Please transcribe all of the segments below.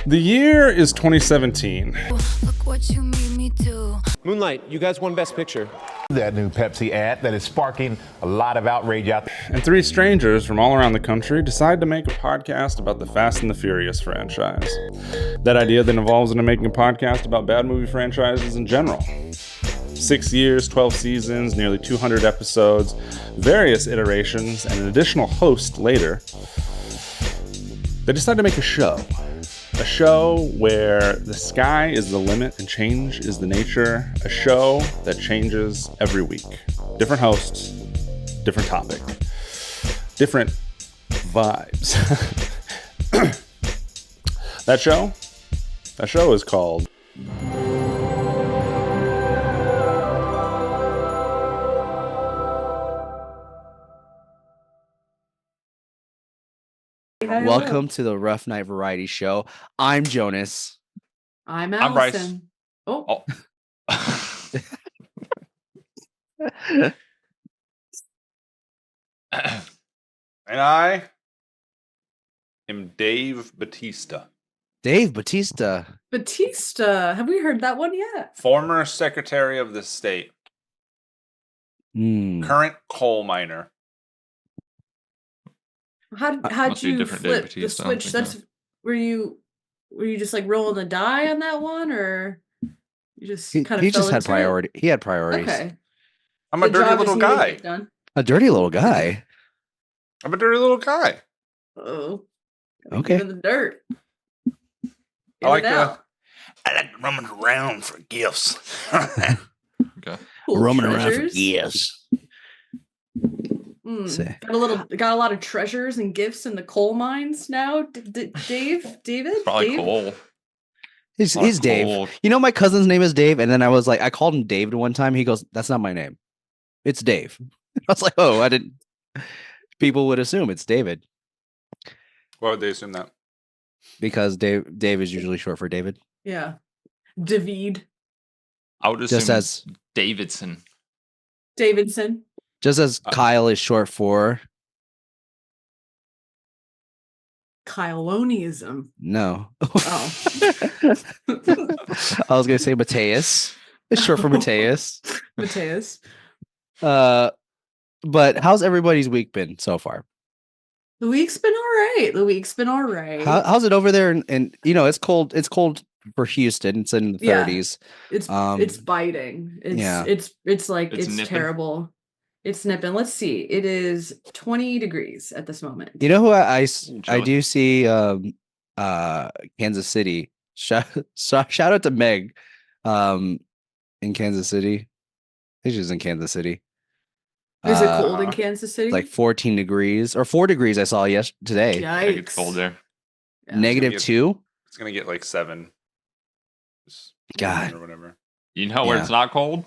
The year is 2017. Look what you made me do. Moonlight, you guys won Best Picture. That new Pepsi ad that is sparking a lot of outrage out there. And three strangers from all around the country decide to make a podcast about the Fast and the Furious franchise. That idea then evolves into making a podcast about bad movie franchises in general. 6 years, 12 seasons, nearly 200 episodes, various iterations, and an additional host later. They decide to make a show. A show where the sky is the limit and change is the nature. A show that changes every week. Different hosts, different topic, different vibes. That show is called Welcome to the Rough Night Variety Show. I'm Jonas. I'm Bryce. Allison. Oh. And I am Dave Batista. Dave Batista. Batista. Have we heard that one yet? Former Secretary of the State. Current coal miner. How'd Must be a you different Dave flip the Batista, I'm switch? thinking That's were you just like rolling the die on that one, or you just kind of He just fell had into it? priority. He had priorities. Okay. I'm a The dirty job little just needed to guy. get done. A dirty little guy. I'm a dirty little guy. Oh. Okay. In the dirt. I like Get it to out. roaming around for gifts. Okay. Cool Roaming around for treasures. years. Say. Got a lot of treasures and gifts in the coal mines now. David, Probably Dave? coal. He's Dave. Coal. You know, my cousin's name is Dave, and then I called him David one time. He goes, "That's not my name. It's Dave." I was like, "Oh, I didn't." People would assume it's David Why would they assume that? because Dave is usually short for David. Yeah. David I would assume Just as Davidson. Davidson. Kyle is short for Kyloniism. no. Oh. I was gonna say Mateus. It's short for Mateus. Mateus. But how's everybody's week been so far? The week's been all right. How's it over there? And you know, it's cold. It's cold for Houston. It's in the Yeah. 30s. It's biting. It's like It's it's nipping. terrible. It's nipping. Let's see. It is 20 degrees at this moment. You know who I Chilly. do see Kansas City. Shout out to Meg in Kansas City. I think she's in Kansas City. Is it cold in Kansas City? Like 14 degrees or 4 degrees I saw today. I think it's Yikes. cold there. Yeah. Negative It's 2. It's gonna get like 7. Just God. or whatever. You know where Yeah. it's not cold?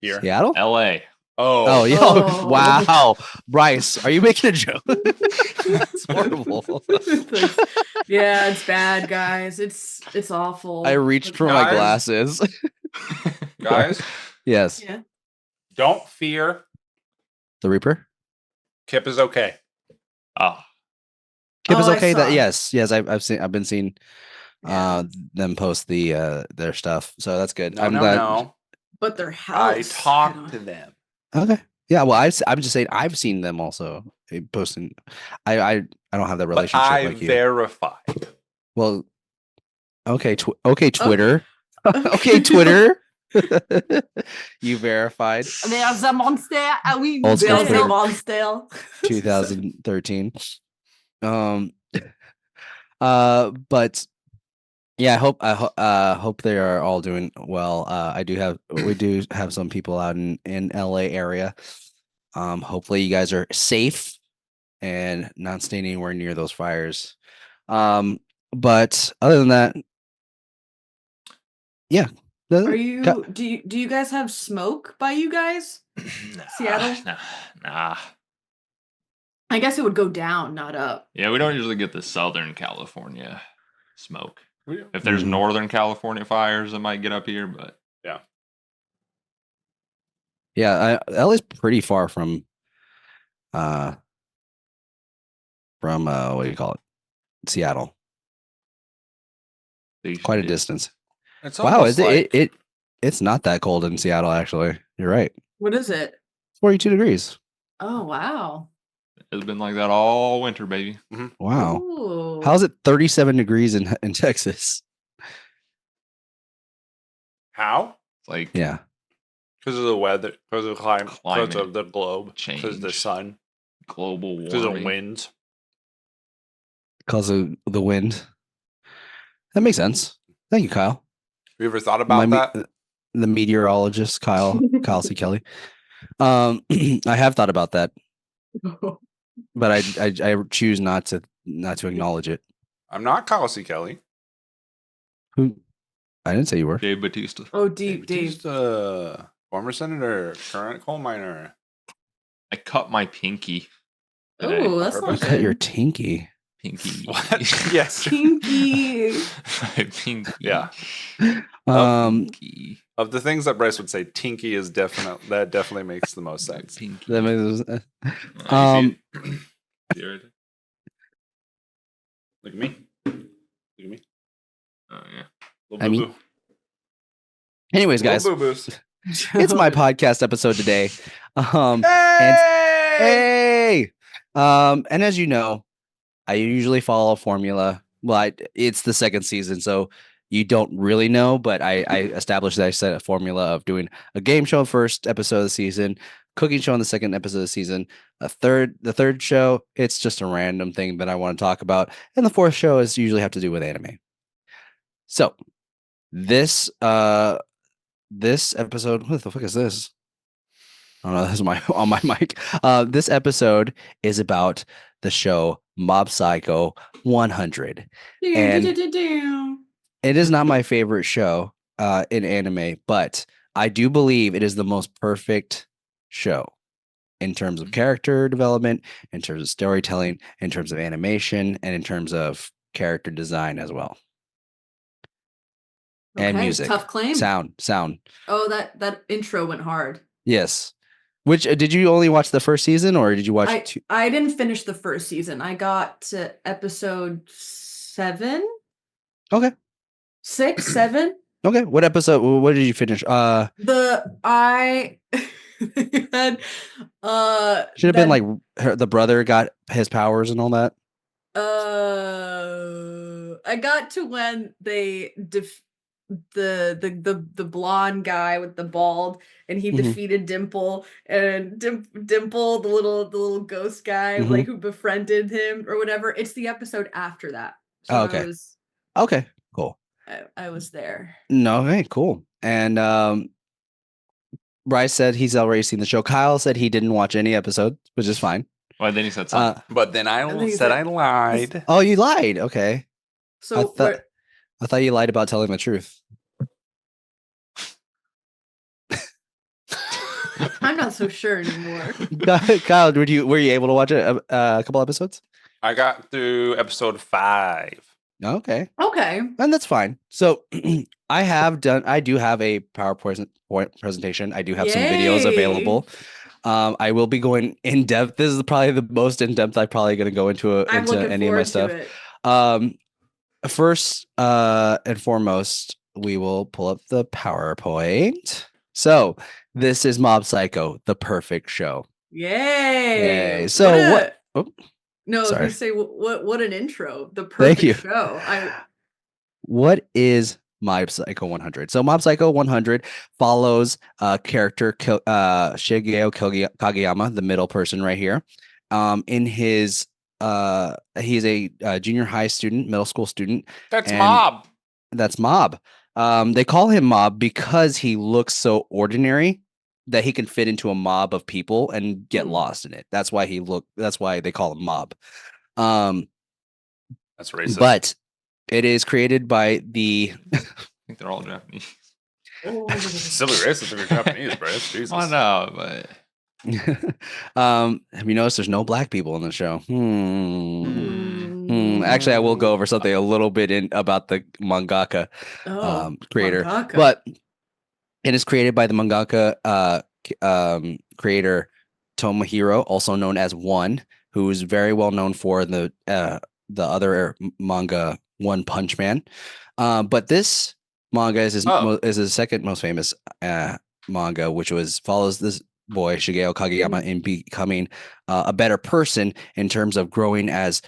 Here. Seattle? LA. Oh, yeah. Oh. Wow. Bryce, are you making a joke? It's horrible. Yeah, it's bad, guys. It's awful. I reached for my Guys? glasses. Guys, Yes. Yeah. don't fear. The Reaper? Kip is okay. Oh, Kip is Oh, I okay. That saw. yes, I've been seeing them post their stuff. So that's good. I'm glad. No. But their I house. talked to them. Okay. Yeah, well, I'm just saying I've seen them also posting. I don't have that But relationship I like you. verified. Well, okay, okay, Twitter. Okay, Twitter. You verified There's a monster. Ah oui, Old school there's a Twitter. monster. 2013. But yeah, I hope they are all doing well. We do have some people out in LA area. Hopefully you guys are safe and not staying anywhere near those fires. But other than that, yeah. Do you guys have smoke by you guys? Seattle? Nah. I guess it would go down, not up. Yeah, we don't usually get the Southern California smoke. We- If there's Mhm. Northern California fires, it might get up here, but Yeah, LA's pretty far from what do you call it? Seattle. Quite a distance. It's Wow, almost is like it's not that cold in Seattle, actually. You're right. What is it? 42 degrees. Oh wow. It's been like that all winter, baby. Wow. Ooh. How's it 37 degrees in Texas? how? It's like Yeah. Because of the weather, because of the climate, because Climate of the globe, because of the change. sun, global because of warming. winds. Because of the wind. That makes sense. Thank you, Kyle. Have you ever thought about that? The meteorologist, Kyle C. Kelly. I have thought about that, but I choose not to acknowledge it. I'm not Kyle C. Kelly. Who? I didn't say you were. Dave Bautista. Oh, Dave. Bautista, former senator, current coal miner. I cut my pinky. today. Oh, that's not purpose? good. Cut your tinky. Pinky. What? Yes. Pinky. My pinky. Yeah. Pinky. Of the things that Bryce would say, tinky is definitely makes the most My sense. pinky. That makes, Oh, you see it? See it right there? Look at me. Look at me. Oh yeah. Little I mean, boo-boo. anyways, guys, Little boo-boos. it's my podcast episode today. And Hey! hey, and as you know, I usually follow a formula. Well, it's the second season, so you don't really know, but I established that I set a formula of doing a game show first episode of the season, cooking show on the second episode of the season, the third show, it's just a random thing that I want to talk about, and the fourth show is usually have to do with anime. So this episode, what the fuck is this? Oh no, this is my on my mic. This episode is about the show Mob Psycho 100. And it is not my favorite show in anime, but I do believe it is the most perfect show in terms of character development, in terms of storytelling, in terms of animation, and in terms of character design as well. And Okay, music. tough claim. Sound. Oh, that intro went hard. Yes. Which did you only watch the first season, or did you watch two? I didn't finish the first season. I got to episode 7. Okay. 6, 7. Okay. What episode? What did you finish? I had Should have been like the brother got his powers and all that. I got to when they the blonde guy with the bald, and he defeated Dimple, and Dimple, the little ghost guy, like who befriended him or whatever. It's the episode after that. So okay. Okay. Cool. I was there. No, hey, cool. And Bryce said he's already seen the show. Kyle said he didn't watch any episode, which is fine. Well, then he said something. But then I said I lied. Oh, you lied. Okay. So I thought you lied about telling the truth. I'm not so sure anymore. Kyle, were you able to watch a couple episodes? I got through episode 5. Okay. Okay. And that's fine. So I do have a PowerPoint presentation. I do have some videos available. I will be going in depth. This is probably the most in depth I'm probably going to go into any of my stuff. First and foremost, we will pull up the PowerPoint. So this is Mob Psycho, the perfect show. Yay! So what? No, sorry. I was gonna say what an intro. The perfect show. What is Mob Psycho 100? So Mob Psycho 100 follows character Shigeo Kageyama, the middle person right here. In his he's a junior high student, middle school student. That's Mob. That's Mob. They call him Mob because he looks so ordinary that he can fit into a mob of people and get lost in it. That's why they call him Mob. That's racist. But it is created by the I think they're all Japanese. Silly racist if you're Japanese, bro. Jesus. I know, but have you noticed there's no black people in the show? Actually, I will go over something a little bit about the mangaka creator, but it is created by the mangaka creator Tomohiro, also known as One, who is very well known for the other manga One Punch Man. But this manga is his second most famous manga, which follows this boy Shigeo Kageyama in becoming a better person in terms of growing as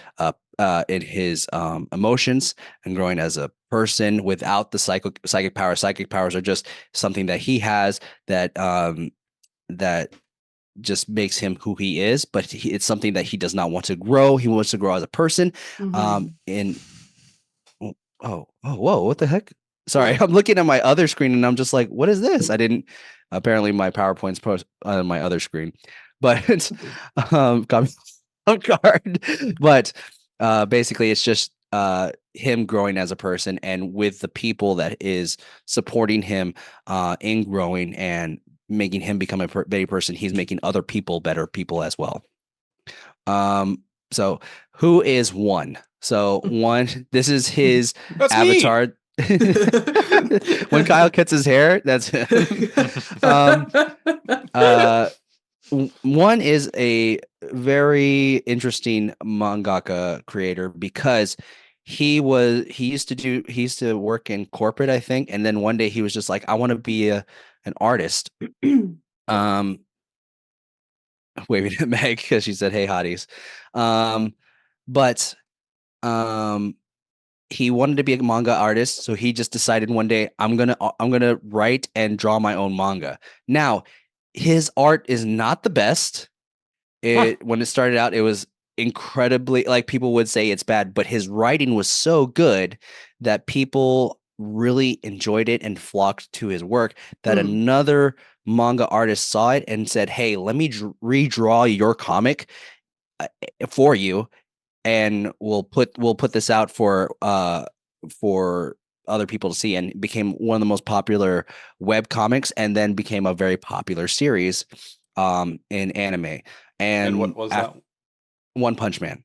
in his emotions and growing as a person without the psychic powers. Psychic powers are just something that he has that that just makes him who he is, but it's something that he does not want to grow. He wants to grow as a person. Whoa, what the heck? Sorry, I'm looking at my other screen and I'm just like, what is this? Apparently my PowerPoint's post on my other screen, but got me off guard. But basically it's just him growing as a person and with the people that is supporting him in growing and making him become a better person. He's making other people better people as well. So who is One? So One, this is his avatar. When Kyle cuts his hair, that's him. One is a very interesting mangaka creator because he used to work in corporate, I think, and then one day he was just like, I want to be an artist. Waving at Meg because she said, "Hey, hotties." But he wanted to be a manga artist, so he just decided one day, I'm gonna write and draw my own manga. Now, his art is not the best. When it started out, it was incredibly, like, people would say it's bad, but his writing was so good that people really enjoyed it and flocked to his work that another manga artist saw it and said, "Hey, let me redraw your comic for you, and we'll put this out for other people to see," and it became one of the most popular web comics and then became a very popular series in anime. And what was that? One Punch Man.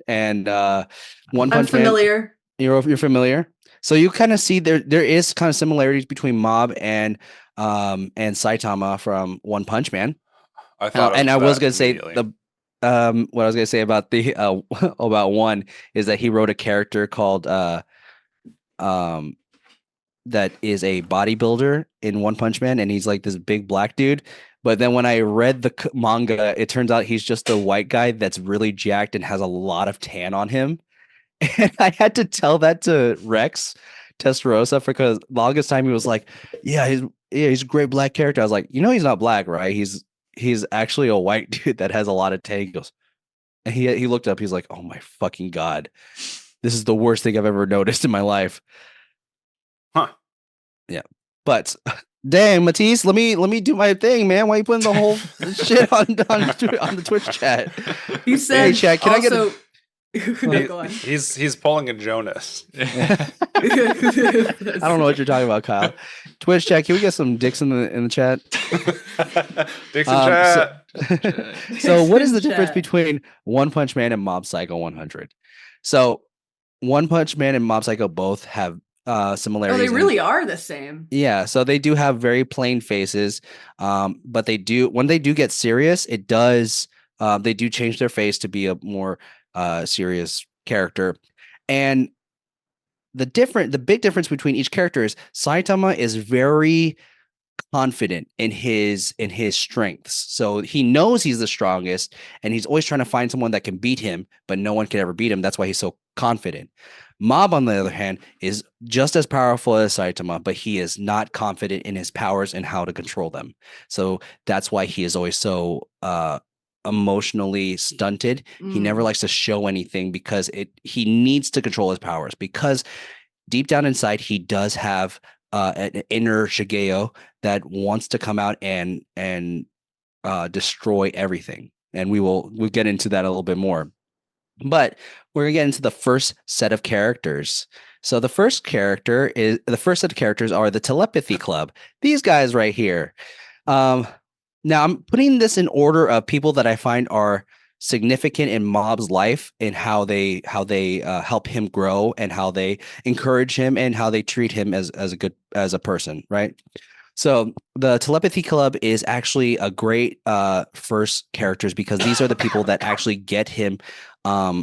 And One Punch I'm familiar. Man. You're familiar. So you kind of see there is kind of similarities between Mob and Saitama from One Punch Man. I thought, and I was gonna say what I was gonna say about the about One is that he wrote a character called that is a bodybuilder in One Punch Man, and he's like this big black dude. But then when I read the manga, it turns out he's just a white guy that's really jacked and has a lot of tan on him. And I had to tell that to Rex Testarossa because longest time he was like, he's a great black character. I was like, he's not black, right? He's actually a white dude that has a lot of tan. He goes, and he looked up. He's like, oh my fucking God, this is the worst thing I've ever noticed in my life. Huh? Yeah, but dang, Matisse, let me do my thing, man. Why are you putting the whole shit on the Twitch chat? You said, hey, chat, can also, I get no, go on. He's pulling a Jonas. I don't know what you're talking about, Kyle. Twitch chat, can we get some dicks in the chat? Dicks in chat. So what is the difference between One Punch Man and Mob Psycho 100? So One Punch Man and Mob Psycho both have similarities. Oh, they really are the same. Yeah, so they do have very plain faces, but when they do get serious, it does they do change their face to be a more serious character. And the big difference between each character is Saitama is very confident in his strengths. So he knows he's the strongest and he's always trying to find someone that can beat him, but no one can ever beat him. That's why he's so confident. Mob, on the other hand, is just as powerful as Saitama, but he is not confident in his powers and how to control them. So that's why he is always so emotionally stunted. He never likes to show anything because he needs to control his powers, because deep down inside he does have an inner Shigeo that wants to come out and destroy everything. And we'll get into that a little bit more. But we're gonna get into the first set of characters. So the first set of characters are the Telepathy Club. These guys right here. Now I'm putting this in order of people that I find are significant in Mob's life and how they help him grow and how they encourage him and how they treat him as a person, right? So the Telepathy Club is actually a great first characters because these are the people that actually get him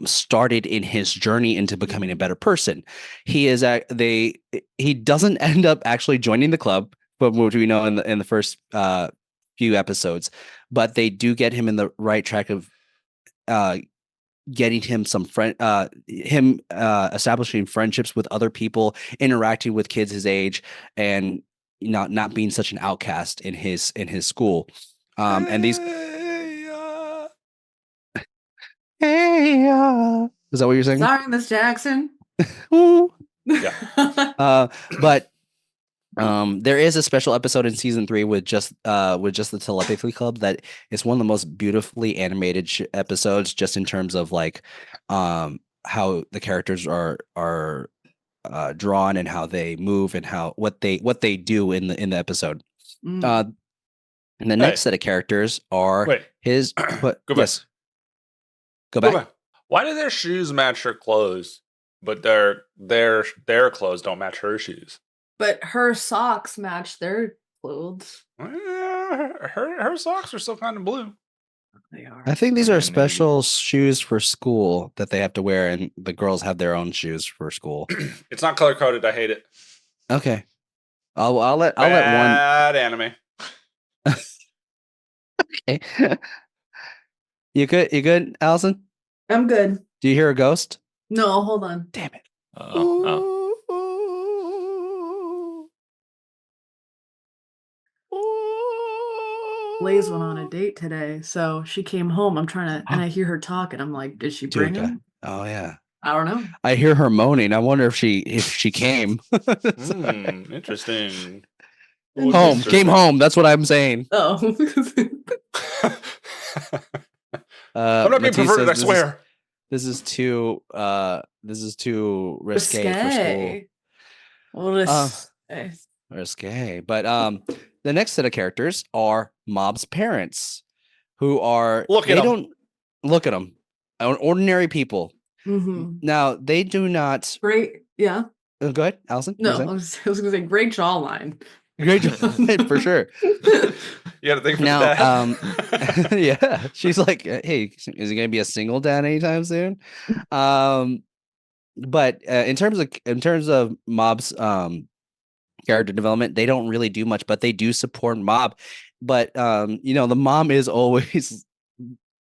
started in his journey into becoming a better person. He doesn't end up actually joining the club, but what we know in the first few episodes, but they do get him in the right track of getting him establishing friendships with other people, interacting with kids his age, and not being such an outcast in his school. And these is that what you're saying? Sorry, Miss Jackson. But there is a special episode in season 3 with just the Telepathy Club that is one of the most beautifully animated episodes, just in terms of like how the characters are drawn and how they move and what they do in the episode. And the next set of characters are his. What? Go back. Yes. Go back. Why do their shoes match her clothes, but their clothes don't match her shoes? But her socks match their clothes. Her socks are still kind of blue. They are. I think these are special shoes for school that they have to wear, and the girls have their own shoes for school. It's not color coded. I hate it. Okay, I'll let one. Bad anime. Okay. You good, Allison? I'm good. Do you hear a ghost? No, hold on. Damn it. Blaze went on a date today, so she came home. I'm trying to, and I hear her talk, and I'm like, did she bring him? Oh yeah. I don't know. I hear her moaning. I wonder if she came. Interesting. Came home. That's what I'm saying. Oh. I'm not being perverted, I swear. This is too risque for school. Risque. But the next set of characters are Mob's parents, who are look at them. Ordinary people. Mm-hmm. Now they do not. Great. Yeah. Go ahead, Allison. No, I was going to say great jawline. Great jawline for sure. You got to think for that. Yeah, she's like, hey, is he going to be a single dad anytime soon? But in terms of Mob's character development, they don't really do much, but they do support Mob. But the mom is always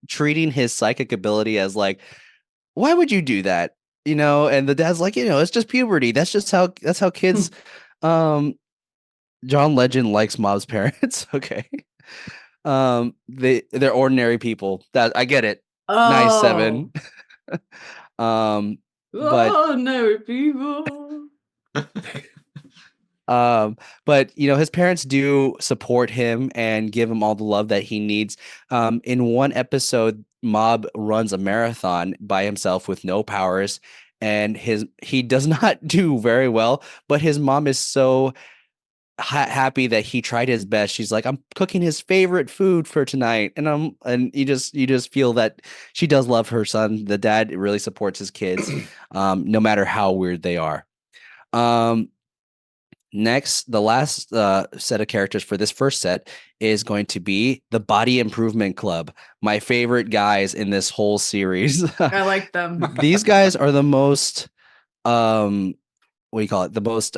treating his psychic ability as like, why would you do that? And the dad's like, it's just puberty. That's how kids. John Legend likes Mob's parents. Okay. They're ordinary people. That I get it. Oh. Nice 7. Ordinary people. But his parents do support him and give him all the love that he needs. In one episode, Mob runs a marathon by himself with no powers, and he does not do very well, but his mom is so happy that he tried his best. She's like, I'm cooking his favorite food for tonight, and you just feel that she does love her son. The dad really supports his kids, no matter how weird they are. Next, the last set of characters for this first set is going to be the Body Improvement Club, my favorite guys in this whole series. I like them. These guys are the most what do you call it? The most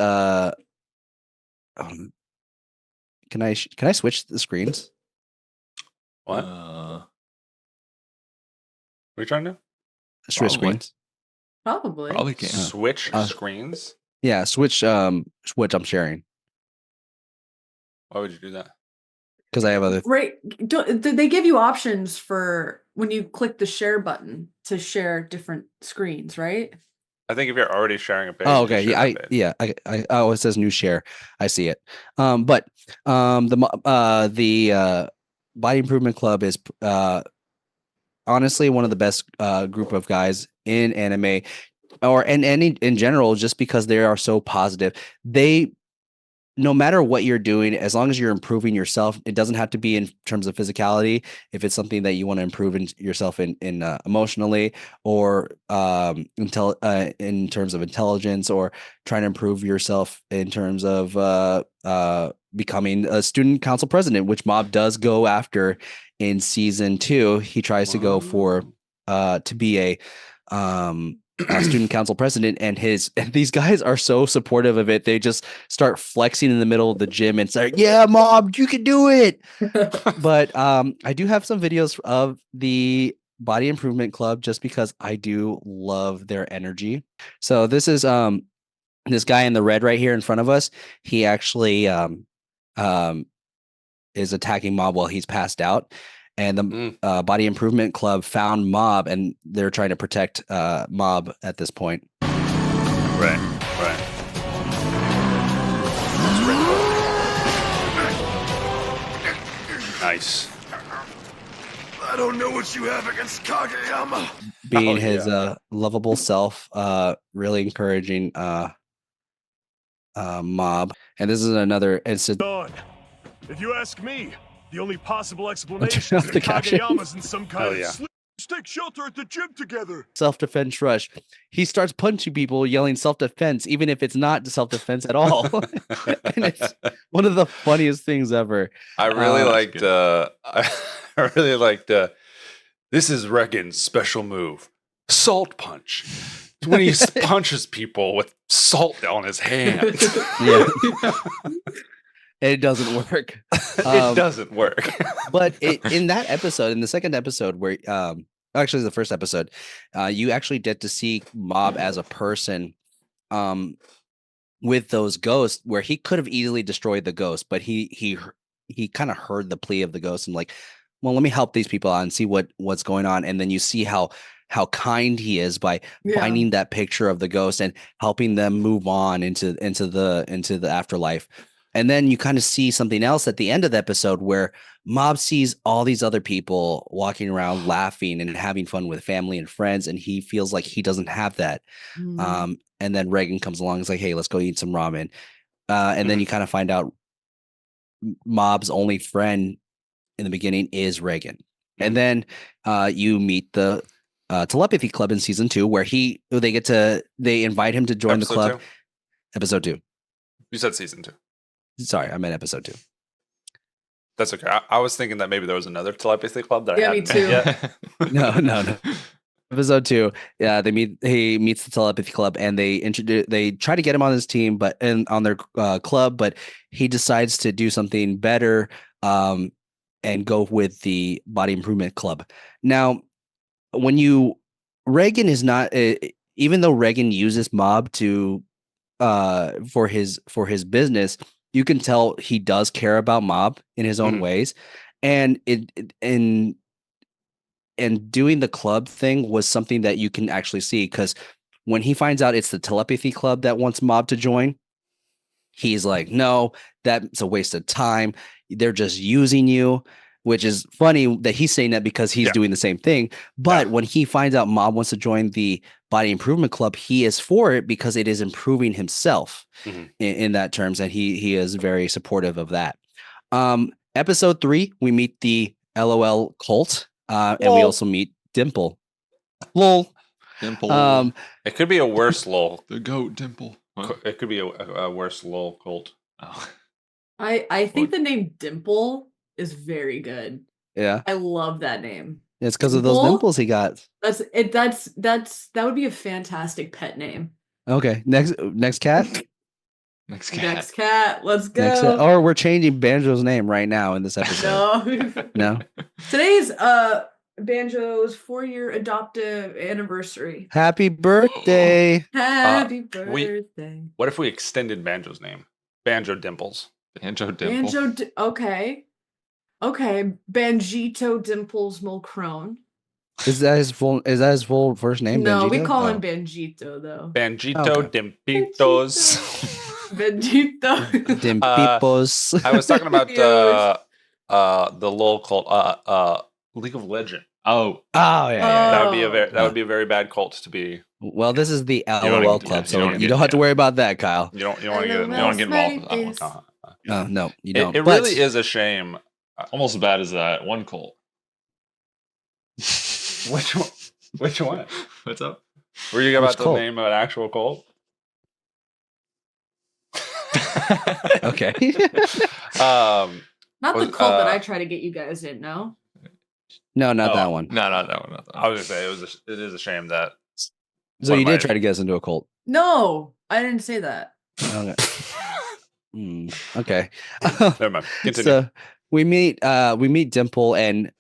can I switch the screens? What? What are you trying to do? Switch screens. Probably can. Switch screens? Yeah, switch I'm sharing. Why would you do that? Because I have other. Right. They give you options for when you click the share button to share different screens, right? I think if you're already sharing a page. Oh, okay. Yeah, oh, it says new share. I see it. But the Body Improvement Club is honestly one of the best group of guys in anime, or in general, just because they are so positive. They no matter what you're doing, as long as you're improving yourself, it doesn't have to be in terms of physicality. If it's something that you want to improve in yourself in emotionally, or in terms of intelligence, or trying to improve yourself in terms of becoming a student council president, which Mob does go after in season 2. He tries to go for to be a student council president, and these guys are so supportive of it. They just start flexing in the middle of the gym and say, "Yeah, Mob, you can do it." But I do have some videos of the Body Improvement Club just because I do love their energy. So this is this guy in the red right here in front of us. He actually is attacking Mob while he's passed out. And the Body Improvement Club found Mob, and they're trying to protect Mob at this point. Right. Nice. I don't know what you have against Kageyama. Being his lovable self, really encouraging Mob. And this is another incident. Done. If you ask me, the only possible explanation off is the that caption. Kageyama's in some kind Hell of yeah. sleep. Take shelter at the gym together. Self-defense rush. He starts punching people, yelling self-defense, even if it's not self-defense at all. And it's one of the funniest things ever. I really liked. I really liked. This is Regan's special move, salt punch. When he punches people with salt on his hand. Yeah. It doesn't work. It doesn't work. But in that episode, in the second episode, where actually the first episode, you actually get to see Mob as a person with those ghosts, where he could have easily destroyed the ghost, but he kind of heard the plea of the ghost and like, well, let me help these people out and see what's going on. And then you see how kind he is by finding that picture of the ghost and helping them move on into the afterlife. And then you kind of see something else at the end of the episode where Mob sees all these other people walking around laughing and having fun with family and friends, and he feels like he doesn't have that. And then Regan comes along and is like, hey, let's go eat some ramen. And then you kind of find out Mob's only friend in the beginning is Regan. And then you meet the telepathy club in season 2, where they invite him to join the club. 2? Episode 2. You said season 2. Sorry, I meant episode 2. That's okay. I was thinking that maybe there was another telepathy club that I me hadn't too. met yet. No. Episode 2. Yeah, he meets the telepathy club, and they try to get him on his team, but on their club, but he decides to do something better and go with the Body Improvement Club. Now, Regan is not, even though Regan uses Mob to for his business, you can tell he does care about Mob in his own ways. And in doing the club thing was something that you can actually see, because when he finds out it's the telepathy club that wants Mob to join, he's like, no, that's a waste of time. They're just using you, which is funny that he's saying that because he's doing the same thing. But when he finds out Mob wants to join the Body Improvement Club, he is for it because it is improving himself in that terms. And he is very supportive of that. Episode 3, we meet the LOL cult, and we also meet Dimple. Lol. Dimple. It could be a worse lol. The goat Dimple. What? It could be a worse lol cult. Oh. I think the name Dimple is very good. Yeah. I love that name. It's because of those dimples he got. That would be a fantastic pet name. Okay. Next cat. Next cat. Next cat. Let's go. Or we're changing Banjo's name right now in this episode. No. Today's Banjo's 4-year adoptive anniversary. Happy birthday. Happy birthday. What if we extended Banjo's name? Banjo Dimples. Banjo Dimple. Okay. Banjito Dimples Mulcrone. Is that his full first name? No, Banjito? we call him Banjito though. Banjito Dimpitos. Banjito. Dimpipos. I was talking about the LOL called League of Legend. Oh, yeah. That would be Oh. a very bad cult to be. Well, this is the don't wanna LOL get- club, you so don't wanna you get- don't have to worry about that, Kyle. You don't want to get you don't want to get involved with that one. This. No, you don't. It But- really is a shame. Almost as bad as that one cult. Which one? Which one? What's up? Were you about to cult? name an actual cult? Okay. Not the Was, cult that I try to get you guys in, no? No, not Oh, that one. No, not that one. Not that one. I was gonna say it is a shame that. So one you of did my- try to get us into a cult. No, I didn't say that. Okay. Okay. Never mind. Continue. So we meet Dimple, and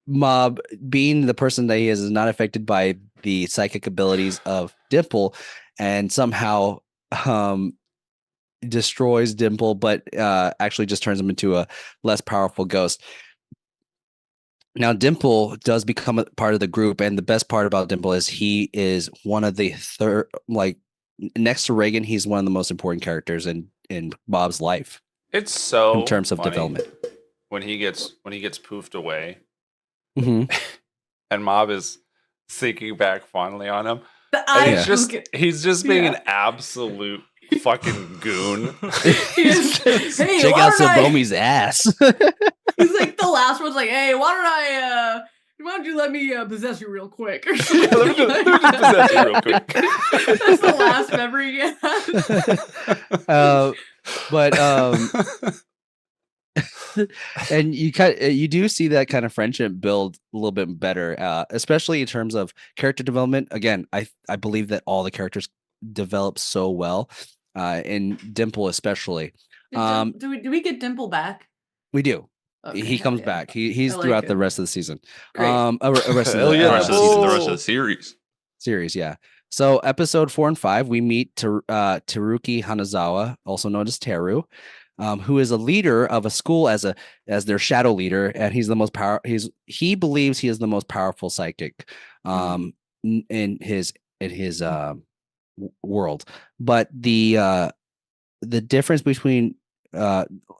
Mob, being the person that he is not affected by the psychic abilities of Dimple, and somehow destroys Dimple, but actually just turns him into a less powerful ghost. Now Dimple does become a part of the group, and the best part about Dimple is he is one of the third, like next to Reagan, he's one of the most important characters in Bob's life It's so in terms of funny development. when he gets poofed away, Hmm. and Mob is thinking back fondly on him. The And eyes he's just being Yeah. an absolute fucking goon. He's, hey, Check why out don't I- Sabomi's ass. He's like the last one's like, hey, why don't you let me possess you real quick? Or Yeah, let me just possess you real quick. That's the last memory he has. But and you do see that kind of friendship build a little bit better, especially in terms of character development. Again, I believe that all the characters develop so well, in Dimple especially. Do we get Dimple back? We do. Okay, He hell comes yeah. back. He's I like throughout the him. rest of the season. Great. Rest of Hell the, yeah. The rest of the season, the rest Oh. of the series. series, yeah. So episode 4 and 5, we meet Teruki Hanazawa, also known as Teru, who is a leader of a school as their shadow leader, and he's the most he believes he is the most powerful psychic in his world. But the difference between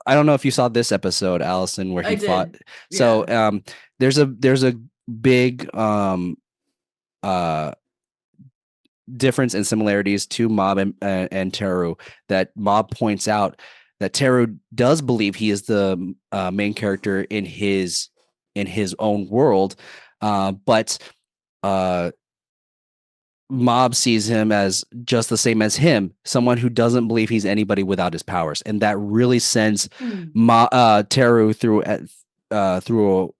I don't know if you saw this episode, Allison, where he fought. did. So there's a big difference and similarities to Mob and Teru that Mob points out that Teru does believe he is the main character in his own world, but Mob sees him as just the same as him, someone who doesn't believe he's anybody without his powers, and that really sends Teru through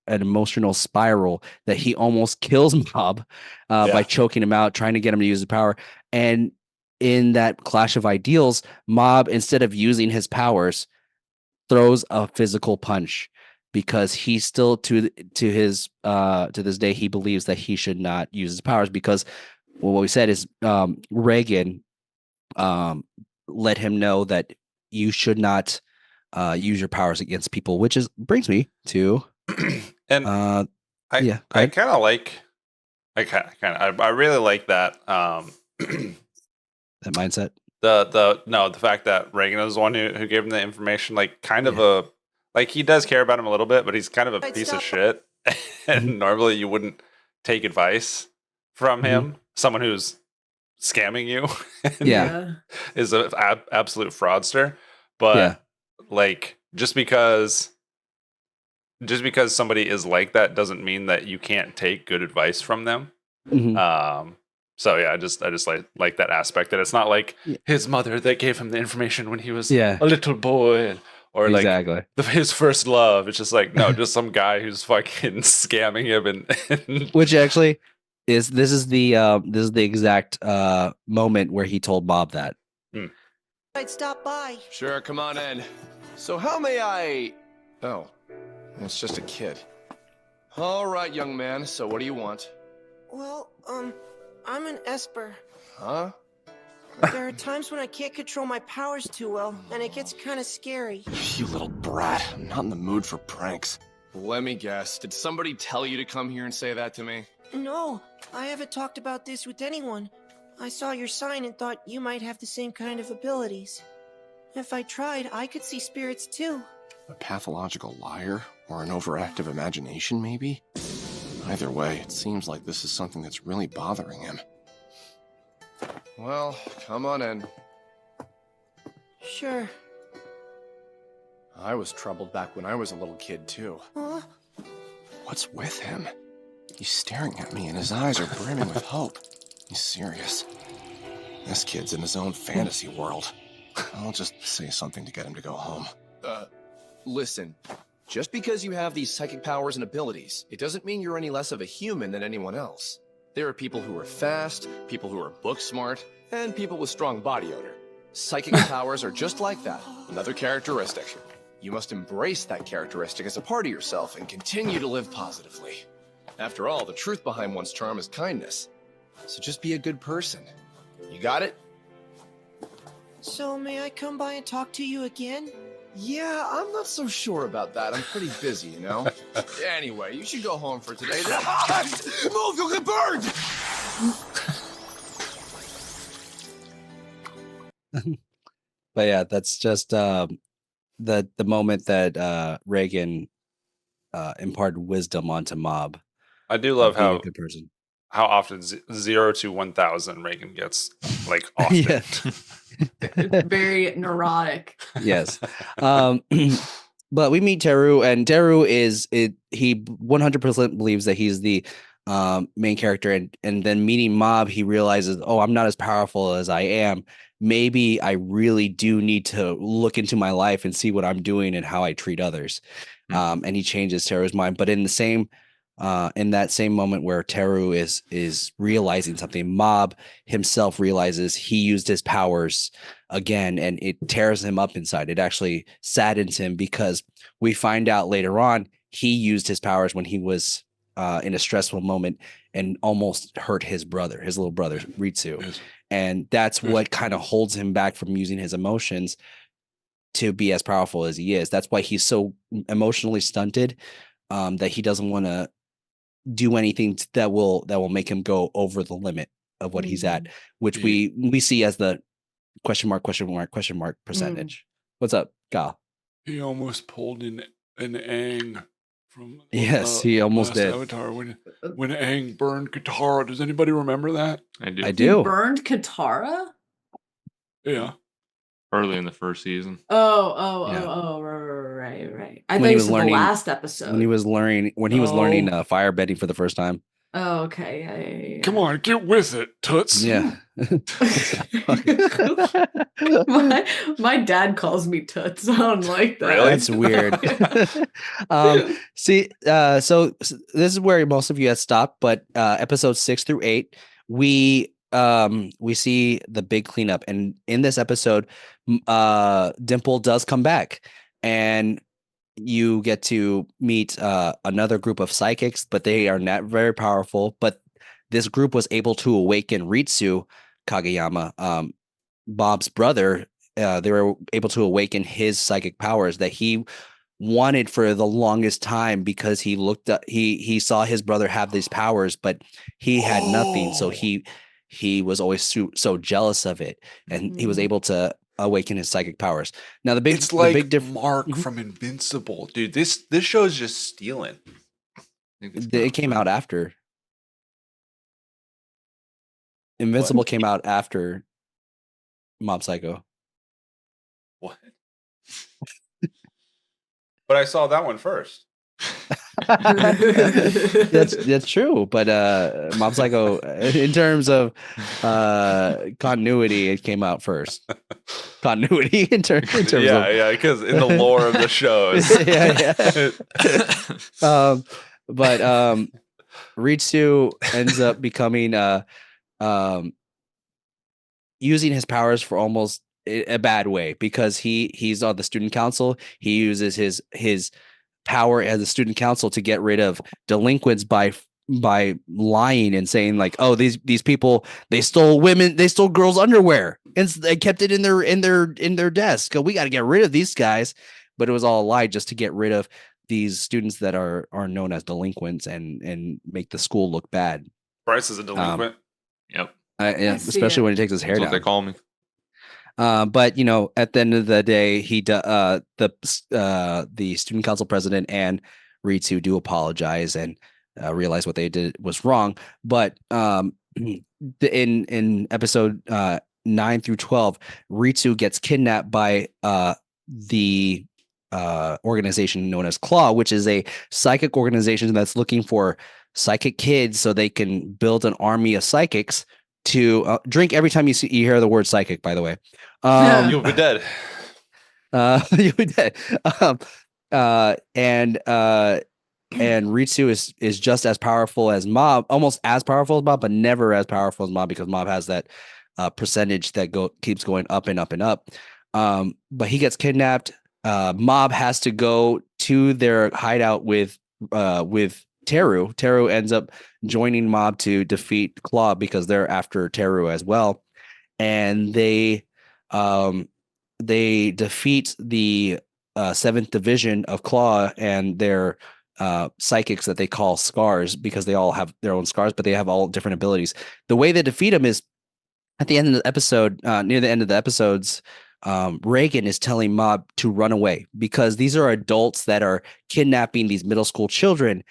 an emotional spiral that he almost kills Mob by choking him out, trying to get him to use his power. And in that clash of ideals, Mob, instead of using his powers, throws a physical punch, because he still to this day he believes that he should not use his powers, because what we said is Reagan let him know that you should not use your powers against people, which brings me to And I really like that that mindset. The fact that Reagan is the one who gave him the information, like kind of he does care about him a little bit, but he's kind of a piece of shit. And normally you wouldn't take advice from him, someone who's scamming you is an absolute fraudster. But like just because somebody is like that doesn't mean that you can't take good advice from them. So yeah, I just like that aspect, that it's not like his mother that gave him the information when he was a little boy, or like his first love. It's just like, no, just some guy who's fucking scamming him, and which actually is the exact moment where he told Bob that. I'd stop by. Sure, come on in. So how may I... Oh, it's just a kid. All right, young man, so what do you want? Well, I'm an Esper. Huh? There are times when I can't control my powers too well, and it gets kind of scary. You little brat. I'm not in the mood for pranks. Let me guess. Did somebody tell you to come here and say that to me? No, I haven't talked about this with anyone. I saw your sign and thought you might have the same kind of abilities. If I tried, I could see spirits too. A pathological liar? Or an overactive imagination, maybe? Either way, it seems like this is something that's really bothering him. Well, come on in. Sure. I was troubled back when I was a little kid, too. Huh? What's with him? He's staring at me and his eyes are brimming with hope. He's serious. This kid's in his own fantasy world. I'll just say something to get him to go home. Listen. Just because you have these psychic powers and abilities, it doesn't mean you're any less of a human than anyone else. There are people who are fast, people who are book smart, and people with strong body odor. Psychic powers are just like that, another characteristic. You must embrace that characteristic as a part of yourself and continue to live positively. After all, the truth behind one's charm is kindness. So just be a good person. You got it? So may I come by and talk to you again? Yeah, I'm not so sure about that. I'm pretty busy, you know? Anyway, you should go home for today. Move, you'll get burned! But yeah, that's just the moment that Reagan imparted wisdom onto Mob. I do love being how a good person. how often 0 to 1,000 Reagan gets, like, often. Yeah. It's very neurotic. Yes. But we meet Teru, and Teru he 100% believes that he's the main character, and then meeting Mob, he realizes, oh, I'm not as powerful as I am. Maybe I really do need to look into my life and see what I'm doing and how I treat others. And he changes Teru's mind. But in the same in that same moment where Teru is realizing something, Mob himself realizes he used his powers again, and it tears him up inside. It actually saddens him, because we find out later on he used his powers when he was in a stressful moment and almost hurt his little brother, Ritsu. Yes. And that's what kind of holds him back from using his emotions to be as powerful as he is. That's why he's so emotionally stunted, that he doesn't want to do anything that will make him go over the limit of what he's at, which we see as the question mark percentage. What's up, Kyle? He almost pulled an Aang from he almost did. Avatar when Aang burned Katara. Does anybody remember that? I do. I do. He burned Katara? Yeah. Early in the first season. Oh, right. I When thought he you was said the learning- last episode. When he was learning firebending for the first time. Oh, okay. Yeah. Come on, get with it, toots. Yeah. my dad calls me toots. I don't like that. Really? That's weird. So this is where most of you had stopped, but episodes 6 through 8, we see the big cleanup, and in this episode, Dimple does come back, and you get to meet another group of psychics, but they are not very powerful. But this group was able to awaken Ritsu Kageyama, Bob's brother. They were able to awaken his psychic powers that he wanted for the longest time, because he looked up, he saw his brother have these powers, but he had nothing. So he was always so jealous of it, and he was able to awaken his psychic powers. Now the big Mark from Invincible, dude. This show is just stealing. It came out after. Invincible came out after Mob Psycho. What? But I saw that one first. That's true, but Mob Psycho, in terms of continuity, it came out first. Continuity in terms of because in the lore of the shows. But Ritsu ends up becoming using his powers for almost a bad way, because he's on the student council. He uses his power as a student council to get rid of delinquents by lying and saying, like, oh, these people, they stole girls' underwear and they kept it in their desk. We got to get rid of these guys. But it was all a lie, just to get rid of these students that are known as delinquents and make the school look bad. Bryce is a delinquent. Yep. Especially when he takes his hair That's down. what they call me. But at the end of the day, the student council president and Ritsu do apologize and realize what they did was wrong. But in episode 9 through 12, Ritsu gets kidnapped by the organization known as Claw, which is a psychic organization that's looking for psychic kids so they can build an army of psychics to drink every time you hear the word psychic, by the way. You'll be dead. You'll be dead. And Ritsu is just as powerful as Mob, almost as powerful as Mob, but never as powerful as Mob because Mob has that percentage that keeps going up and up and up. But he gets kidnapped. Mob has to go to their hideout with Teru. Teru ends up joining Mob to defeat Claw because they're after Teru as well, and they defeat the 7th division of Claw and their psychics that they call scars because they all have their own scars, but they have all different abilities. The way they defeat them is at the end of the episode, near the end of the episodes, Reagan is telling Mob to run away because these are adults that are kidnapping these middle school children.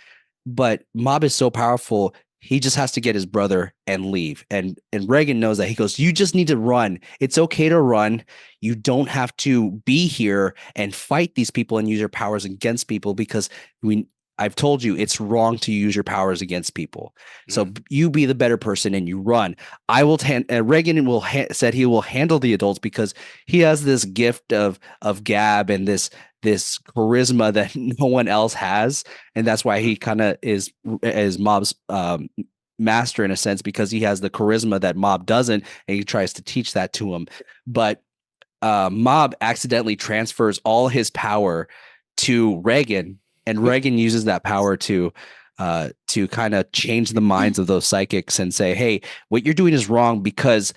But Mob is so powerful, he just has to get his brother and leave. And Reagan knows that. He goes, you just need to run. It's okay to run. You don't have to be here and fight these people and use your powers against people because I've told you it's wrong to use your powers against people. So you be the better person and you run. I will. Reagan said he will handle the adults because he has this gift of gab and this charisma that no one else has, and that's why he kind of is Mob's master in a sense because he has the charisma that Mob doesn't, and he tries to teach that to him. But Mob accidentally transfers all his power to Reagan. And Reagan uses that power to kind of change the minds of those psychics and say, "Hey, what you're doing is wrong because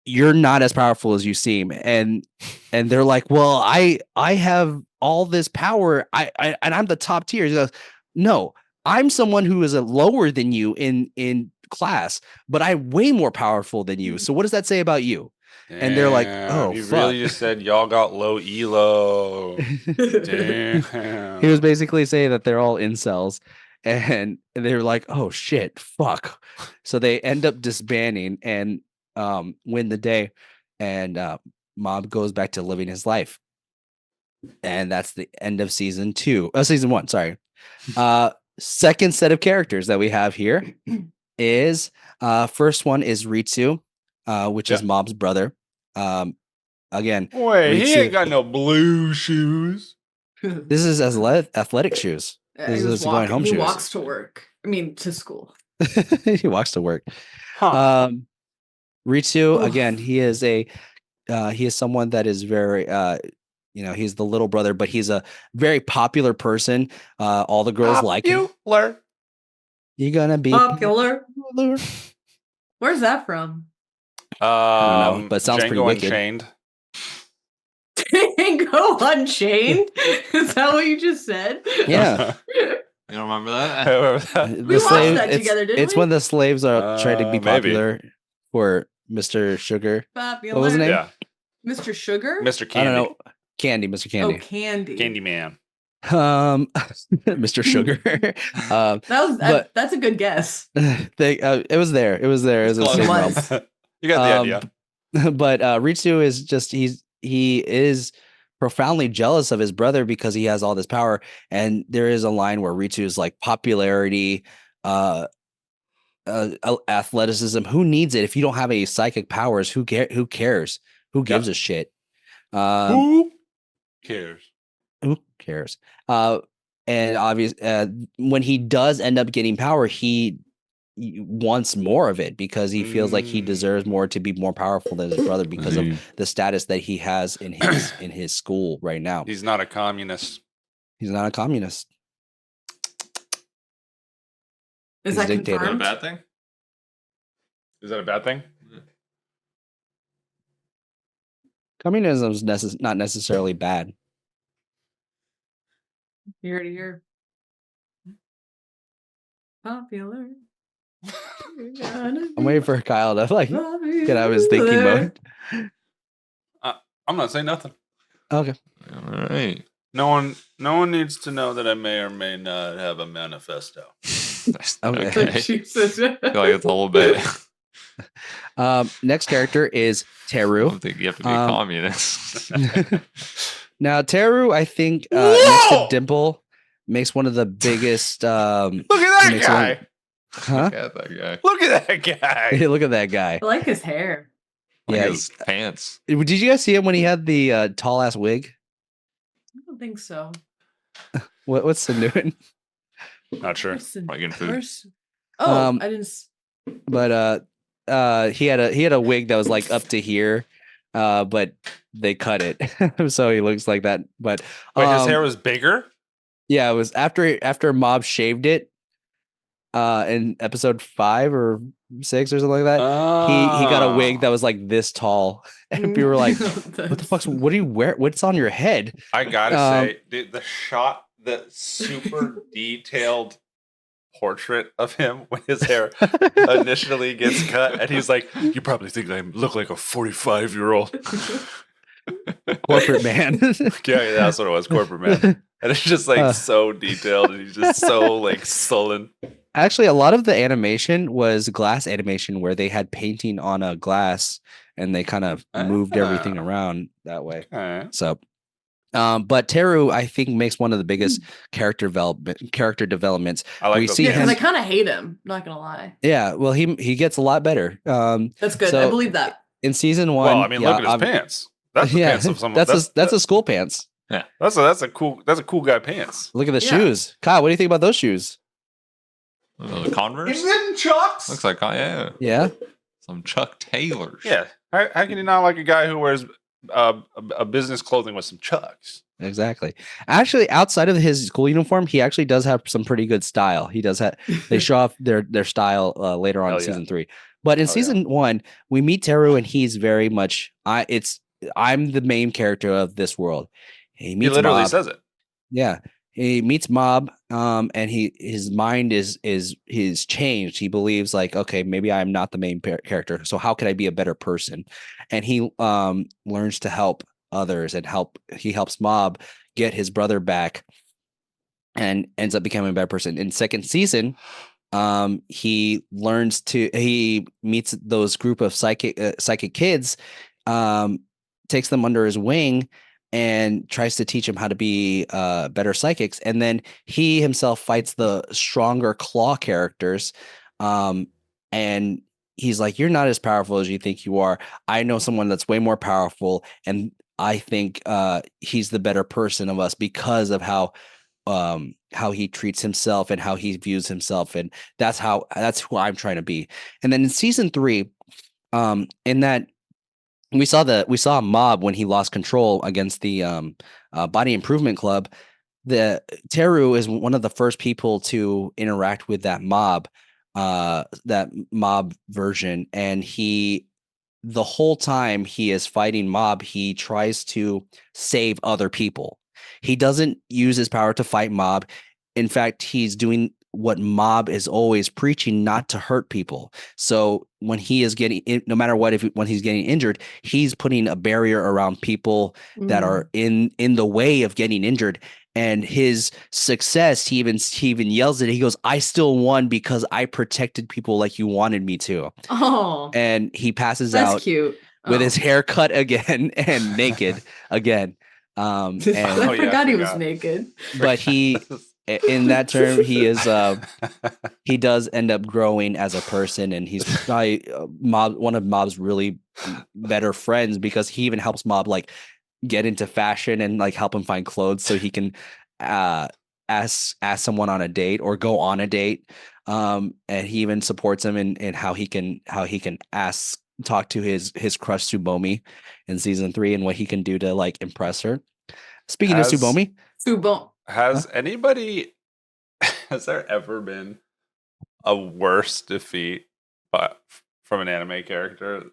you're not as powerful as you seem." And they're like, "Well, I have all this power. I and I'm the top tier." He goes, "No, I'm someone who is lower than you in class, but I'm way more powerful than you. So what does that say about you?" And they're like, "Oh, you fuck." really just said y'all got low elo. Damn. He was basically saying that they're all incels, and they're like, "Oh shit, fuck." So they end up disbanding and win the day, and Mob goes back to living his life, and that's the end of season 1. Sorry. Second set of characters that we have here is first one is Ritsu, which is Mob's brother. Again, wait, he Ritsu, ain't got no blue shoes. this is athletic shoes. This is going home shoes. He walks to work. I mean, to school. He walks to work. Huh. Ritsu, again, he is someone that is very he's the little brother, but he's a very popular person. All the girls like him. You're gonna be popular. Where's that from? I don't know, but it sounds pretty wicked. Unchained. Go Unchained? Is that what you just said? Yeah. You don't remember that? We watched that together, didn't we? It's when the slaves are trying to be popular maybe. for Mr. Sugar. Popular. What was his name? Yeah. Mr. Sugar? Mr. Candy. I don't know. Candy, Mr. Candy. Oh, Candy. Candyman. Mr. Sugar. That's a good guess. It was there. It was there. It was the same realm. You got the idea. But Ritsu is just he is profoundly jealous of his brother because he has all this power. And there is a line where Ritsu is like popularity, athleticism. Who needs it if you don't have any psychic powers? Who cares? Who gives a shit? Who cares? Who cares? And obviously, when he does end up getting power, he wants more of it because he feels like he deserves more to be more powerful than his brother because of the status that he has in his school right now. He's not a communist. He's not a communist. Is He's that a dictator. Is that a confirmed? bad thing? Is that a bad thing? Communism is not necessarily bad. You heard it here. Popular. I'm waiting for Kyle to get out of his thinking mode. I'm not saying nothing. Okay. All right. No one needs to know that I may or may not have a manifesto. Okay. Jesus. I feel like it's a little bit. Next character is I Teru. don't think you have to be a communist. Now, Teru, I think next to Dimple, makes one of the biggest. Look at that guy! Huh? Look at that guy. Look at that guy! Hey, look at that guy. I like his hair. Look Yeah. at his pants. Did you guys see him when he had the tall ass wig? I don't think so. What's the doing? Not sure. Probably getting food. Oh, I didn't. But he had a wig that was like up to here, but they cut it, so he looks like that. But Wait, his hair was bigger? Yeah, it was after Mob shaved it, in episode 5 or 6 or something like that. He got a wig that was like this tall, and people were like, "What the fuck? What do you wear? What's on your head?" I gotta say, the shot, the super detailed portrait of him when his hair initially gets cut, and he's like, "You probably think I look like a 45-year-old corporate man." Yeah, that's what it was, corporate man. And it's just like so detailed, and he's just so like sullen. Actually, a lot of the animation was glass animation where they had painting on a glass and they kind of moved everything around that way. So, but Teru, I think, makes one of the biggest character developments. I like we those see Yeah, him. because I kind of hate him. Not gonna lie. Yeah, well, he gets a lot better. That's good. so I believe that. in season 1. Well, I mean, look at his pants. That's the pants of someone. That's a school pants. Yeah, that's a cool guy pants. Look at the shoes, Kyle. What do you think about those shoes? The Converse. Is it Chucks? Looks like Yeah. Some Chuck Taylors. Yeah. How can you not like a guy who wears a business clothing with some Chucks? Exactly. Actually, outside of his school uniform, he actually does have some pretty good style. He does have. They show off their style later on in season 3. But in season 1, we meet Teru, and he's very much. I'm the main character of this world. He literally says it. Yeah. He meets Mob, and his mind is changed. He believes like, okay, maybe I'm not the main character. So how can I be a better person? And he learns to help others and he helps Mob get his brother back, and ends up becoming a better person. In second season, he meets those group of psychic kids, takes them under his wing, and tries to teach him how to be better psychics. And then he himself fights the stronger claw characters. And he's like, "You're not as powerful as you think you are. I know someone that's way more powerful. And I think he's the better person of us because of how he treats himself and how he views himself. And that's who I'm trying to be." And then in season 3, in that, we saw Mob when he lost control against the Body Improvement Club. The Teru is one of the first people to interact with that mob version, and the whole time he is fighting Mob, he tries to save other people. He doesn't use his power to fight Mob. In fact, he's doing what Mob is always preaching, not to hurt people. So when he is no matter what, when he's getting injured, he's putting a barrier around people that are in the way of getting injured. And his success, he even yells it. He goes, "I still won because I protected people like you wanted me to." Oh, and he passes that's out cute. with his hair cut again and naked again. And I forgot he was naked. But in that term, he does end up growing as a person, and he's probably one of Mob's really better friends, because he even helps Mob like get into fashion and like help him find clothes so he can ask someone on a date or go on a date. And he even supports him in how he can talk to his crush Tsubomi in season 3 and what he can do to like impress her. Speaking of Tsubomi, has there ever been a worse defeat from an anime character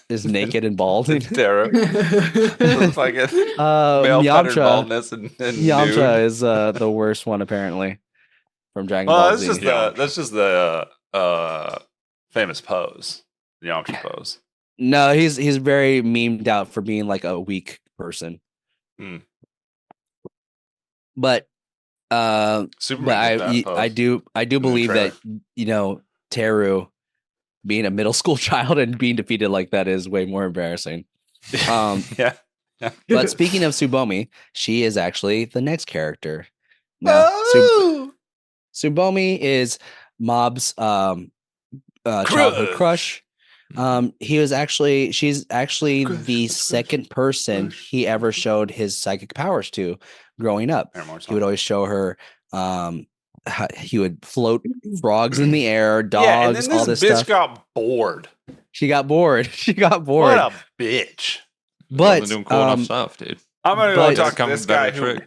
is naked and bald? Teru. Looks like it. Male pattern baldness and Yamcha is the worst one apparently from Dragon Ball Z. That's just the famous pose, the Yamcha pose. No, he's very memed out for being like a weak person. but Superman did that I do the believe that trailer. Teru being a middle school child and being defeated like that is way more embarrassing. Yeah. But speaking of Tsubomi, she is actually the next character. Now, Tsubomi is Mob's childhood crush. She's actually the second person he ever showed his psychic powers to growing up. He would always show her he would float frogs in the air, dogs, and then all this this bitch stuff. got bored. She got bored. What a bitch. But wasn't doing cool enough stuff, dude. I'm gonna go but- talk to this guy who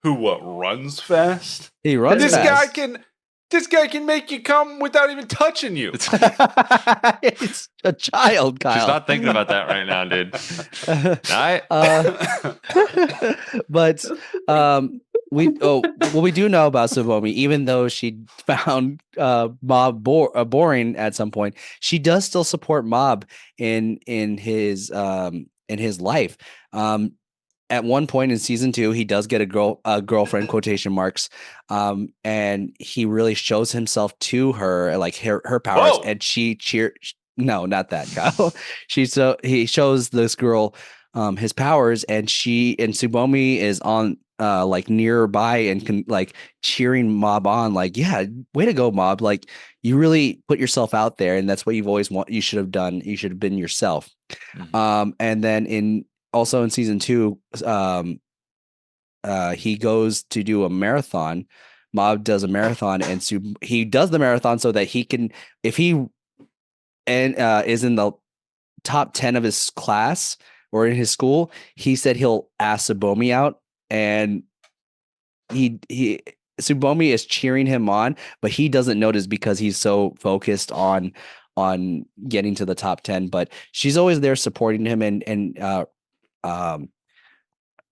runs fast. He runs This fast. guy can make you come without even touching you. It's a child, Kyle. She's not thinking about that right now, dude. But what we do know about Tsubomi, even though she found Mob boring at some point, she does still support Mob in his life. At one point in season 2, he does get a girlfriend, quotation marks, and he really shows himself to her, like her powers. Whoa. And she no, not that, Kyle. He shows this girl his powers, and Tsubomi is on like nearby and can like cheering Mob on, like, yeah, way to go, Mob. Like, you really put yourself out there, and that's what you've always you should have done. You should have been yourself. Mm-hmm. And then also in season 2, he goes to do a marathon. Mob does a marathon, and he does the marathon so that he can, if he is in the top 10 of his class or in his school, he said he'll ask Tsubomi out, and Tsubomi is cheering him on, but he doesn't notice because he's so focused on getting to the top 10. But she's always there supporting him and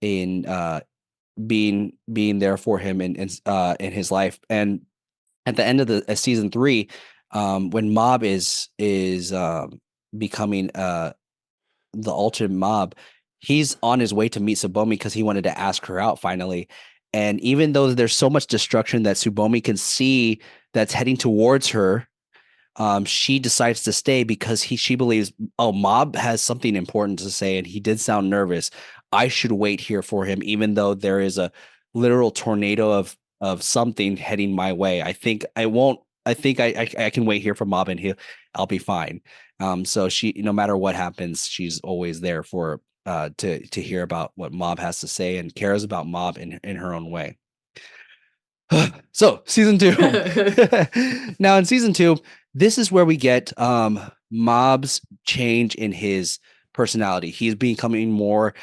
in being there for him in his life. And at the end of the season 3, when Mob is becoming the ultimate Mob, he's on his way to meet Tsubomi because he wanted to ask her out finally. And even though there's so much destruction that Tsubomi can see that's heading towards her, she decides to stay because she believes, oh, Mob has something important to say, and he did sound nervous. I should wait here for him, even though there is a literal tornado of something heading my way. I think I can wait here for Mob, and I'll be fine. So she, no matter what happens, she's always there for to hear about what Mob has to say and cares about Mob in her own way. So season 2. Now in season 2, this is where we get Mob's change in his personality. He's becoming more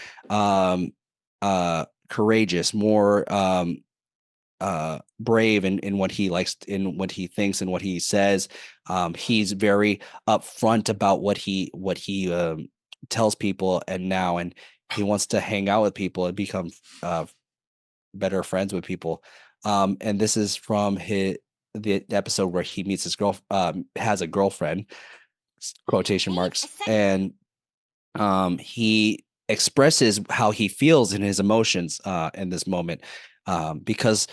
courageous, more brave in what he likes, in what he thinks and what he says. He's very upfront about what he tells people, and he wants to hang out with people and become better friends with people. And this is from the episode where he meets his has a girlfriend, quotation marks, and he expresses how he feels in his emotions in this moment, because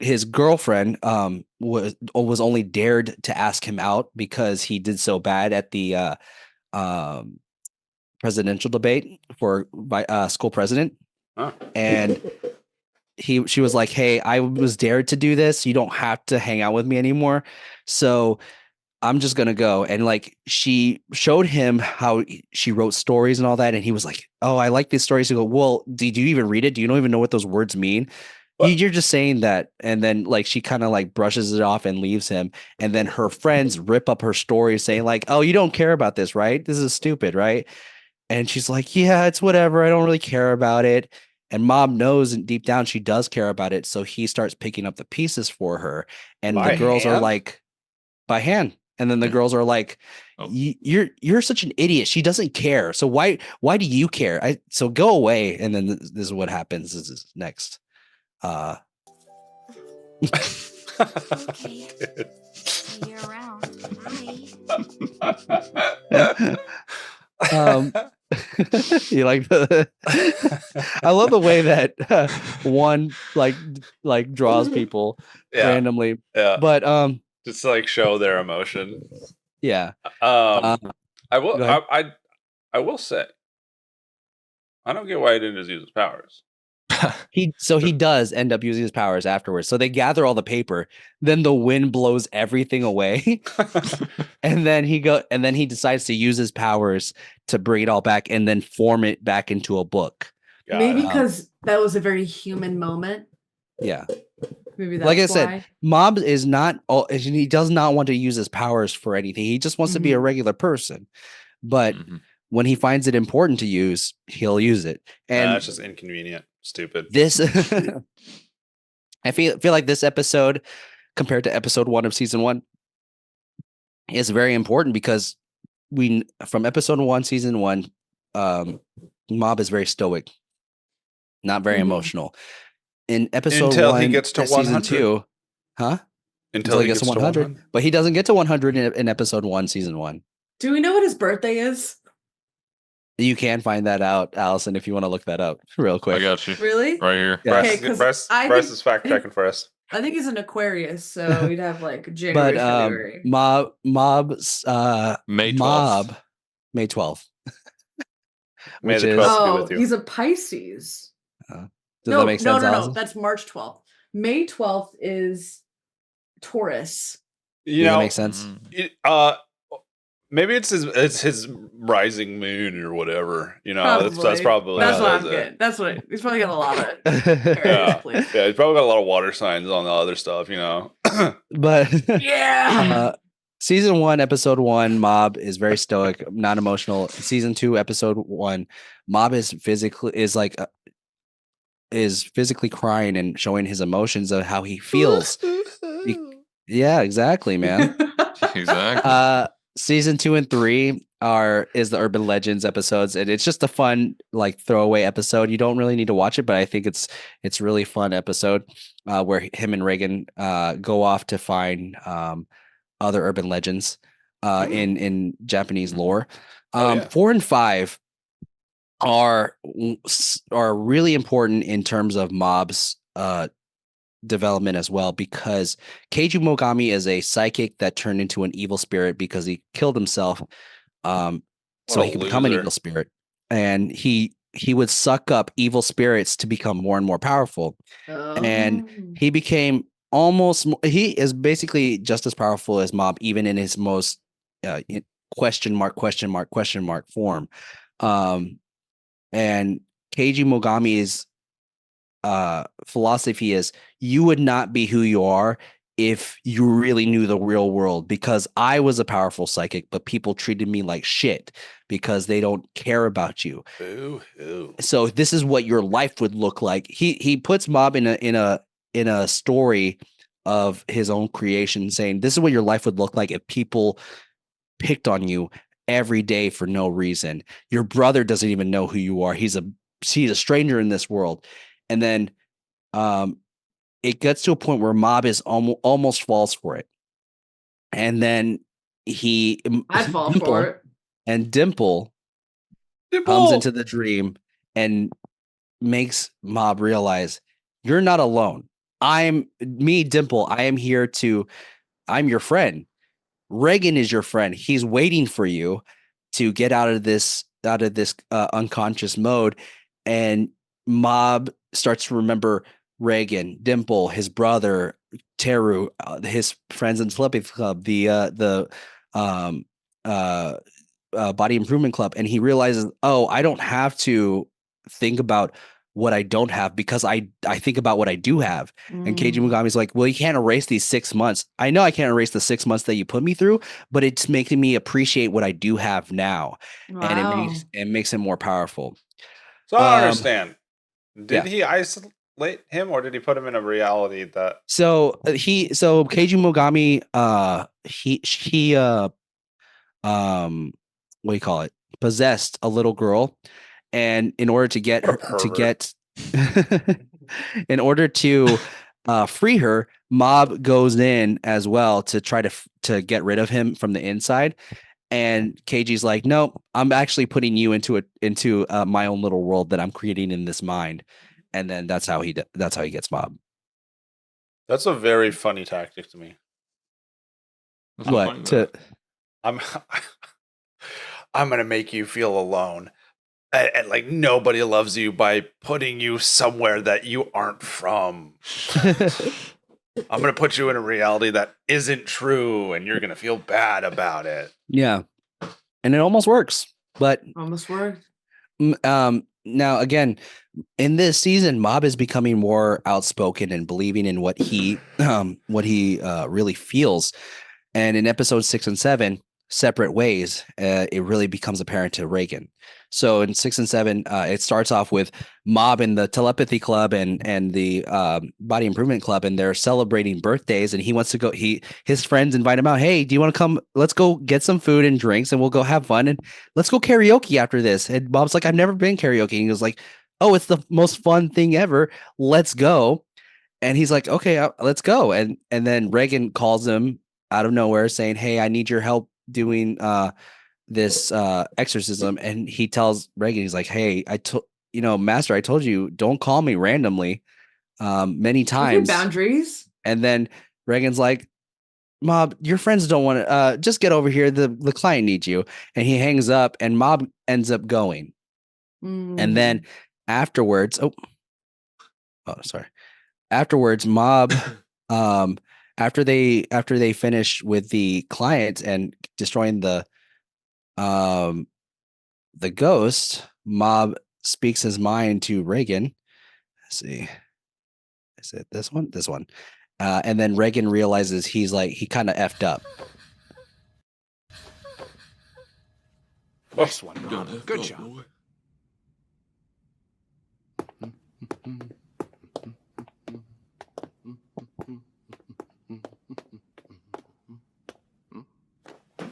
his girlfriend was only dared to ask him out because he did so bad at the presidential debate for school president. And she was like, hey, I was dared to do this. You don't have to hang out with me anymore. So I'm just going to go. And like, she showed him how she wrote stories and all that. And he was like, oh, I like these stories. To go, well, did you even read it? Do you don't even know what those words mean? You're just saying that. And then like, she kind of like brushes it off and leaves him. And then her friends rip up her story saying like, oh, you don't care about this, right? This is stupid, right? And she's like, yeah, it's whatever. I don't really care about it. And Mob knows deep down she does care about it. So he starts picking up the pieces for her. And the girls are like, by hand. And then the girls are like, you're such an idiot. She doesn't care. So why do you care? So go away. And then this is what happens. This is next. Okay. See you around. Bye. You like the I love the way that one like draws people randomly. Yeah. But just to like show their emotion. yeah. I will go ahead. I will say I don't get why he didn't just use his powers. He does end up using his powers afterwards. So they gather all the paper, then the wind blows everything away. and then he decides to use his powers to bring it all back and then form it back into a book. Maybe because that was a very human moment. Yeah. Maybe that's like I why. said, Mob is not he does not want to use his powers for anything. He just wants to be a regular person. But when he finds it important to use, he'll use it. And that's just inconvenient. Stupid. This I feel like this episode compared to episode 1 of season 1 is very important because from episode 1 season 1 Mob is very stoic, not very emotional. In episode until 1 he gets to season 100. 2, until he gets to 100. But he doesn't get to 100 in episode 1 season 1. Do we know what his birthday is? You can find that out, Allison, if you want to look that up real quick. I got you. Really? Right here. Yeah. Okay, Bryce is fact checking for us. I think he's an Aquarius, so we'd have like January, But February. Mob's May 12th. Mob May 12th. May Which the is 12th be with you. He's a Pisces. does that make sense? No. Allison? That's March 12th. May 12th is Taurus. You Does know, that make sense? Maybe it's his rising moon or whatever. You know, Probably. that's probably That's what I'm it. getting. That's what he's probably got a lot of it. Yeah, he's probably got a lot of water signs on the other stuff. You know, But yeah. Season 1, episode 1, Mob is very stoic, not emotional. Season 2, episode 1, Mob is physically crying and showing his emotions of how he feels. Yeah, exactly, man. Exactly. Season 2 and 3 is the Urban Legends episodes, and it's just a fun like throwaway episode. You don't really need to watch it, but I think it's really fun episode where him and Reagan go off to find other urban legends in Japanese lore. 4 and 5 are really important in terms of Mob's development as well, because Keiji Mogami is a psychic that turned into an evil spirit because he killed himself so he could become an evil spirit, and he would suck up evil spirits to become more and more powerful. And he became he is basically just as powerful as Mob, even in his most question mark form. And Keiji Mogami's philosophy is, you would not be who you are if you really knew the real world, because I was a powerful psychic, but people treated me like shit because they don't care about you. Ooh. So this is what your life would look like. He puts Mob in a story of his own creation, saying this is what your life would look like if people picked on you every day for no reason. Your brother doesn't even know who you are. He's a stranger in this world. And then it gets to a point where Mob is almost falls for it. And then I'd fall for it. And Dimple comes into the dream and makes Mob realize, you're not alone. Dimple. I'm your friend. Reagan is your friend. He's waiting for you to get out of this unconscious mode. And Mob starts to remember Reagan, Dimple, his brother, Teru, his friends in Telepathy Club, the Body Improvement Club, and he realizes, I don't have to think about what I don't have because I think about what I do have. And Keiji Mogami's like, well, you can't erase these 6 months. I know I can't erase the 6 months that you put me through, but it's making me appreciate what I do have now. Wow. And it makes him more powerful. So I don't understand. Did he isolate him, or did he put him in a reality that? So Keiji Mogami, he what do you call it? Possessed a little girl, and in order to get her in order to free her, Mob goes in as well to try to get rid of him from the inside. And KG's like, nope, I'm actually putting you into my own little world that I'm creating in this mind. And then that's how he gets Mob. That's a very funny tactic to me. What's so funny What about to? it? I'm gonna make you feel alone, and like nobody loves you by putting you somewhere that you aren't from. I'm gonna put you in a reality that isn't true, and you're gonna feel bad about it. Yeah, and it almost works, but Almost worked. now again, in this season, Mob is becoming more outspoken and believing in what he really feels. And in episodes 6 and 7, Separate Ways, it really becomes apparent to Reagan. So in 6 and 7, it starts off with Mob in the telepathy club and the body improvement club, and they're celebrating birthdays. And he wants to go. His friends invite him out. Hey, do you want to come? Let's go get some food and drinks, and we'll go have fun. And let's go karaoke after this. And Bob's like, I've never been karaoke. And he was like, oh, it's the most fun thing ever. Let's go. And he's like, okay, let's go. And then Reagan calls him out of nowhere saying, hey, I need your help doing this exorcism. And he tells Reagan, he's like, hey, Master, I told you, don't call me randomly many Okay, times. boundaries. And then Reagan's like, Mob, your friends don't want to just get over here. The client needs you. And he hangs up and Mob ends up going. And then afterwards, sorry. Afterwards, Mob, after they finish with the client and destroying the ghost, Mob speaks his mind to Reagan. Let's see, is it this one? This one. And then Reagan realizes he kind of effed up. Nice one, Rob. Good job. Boy.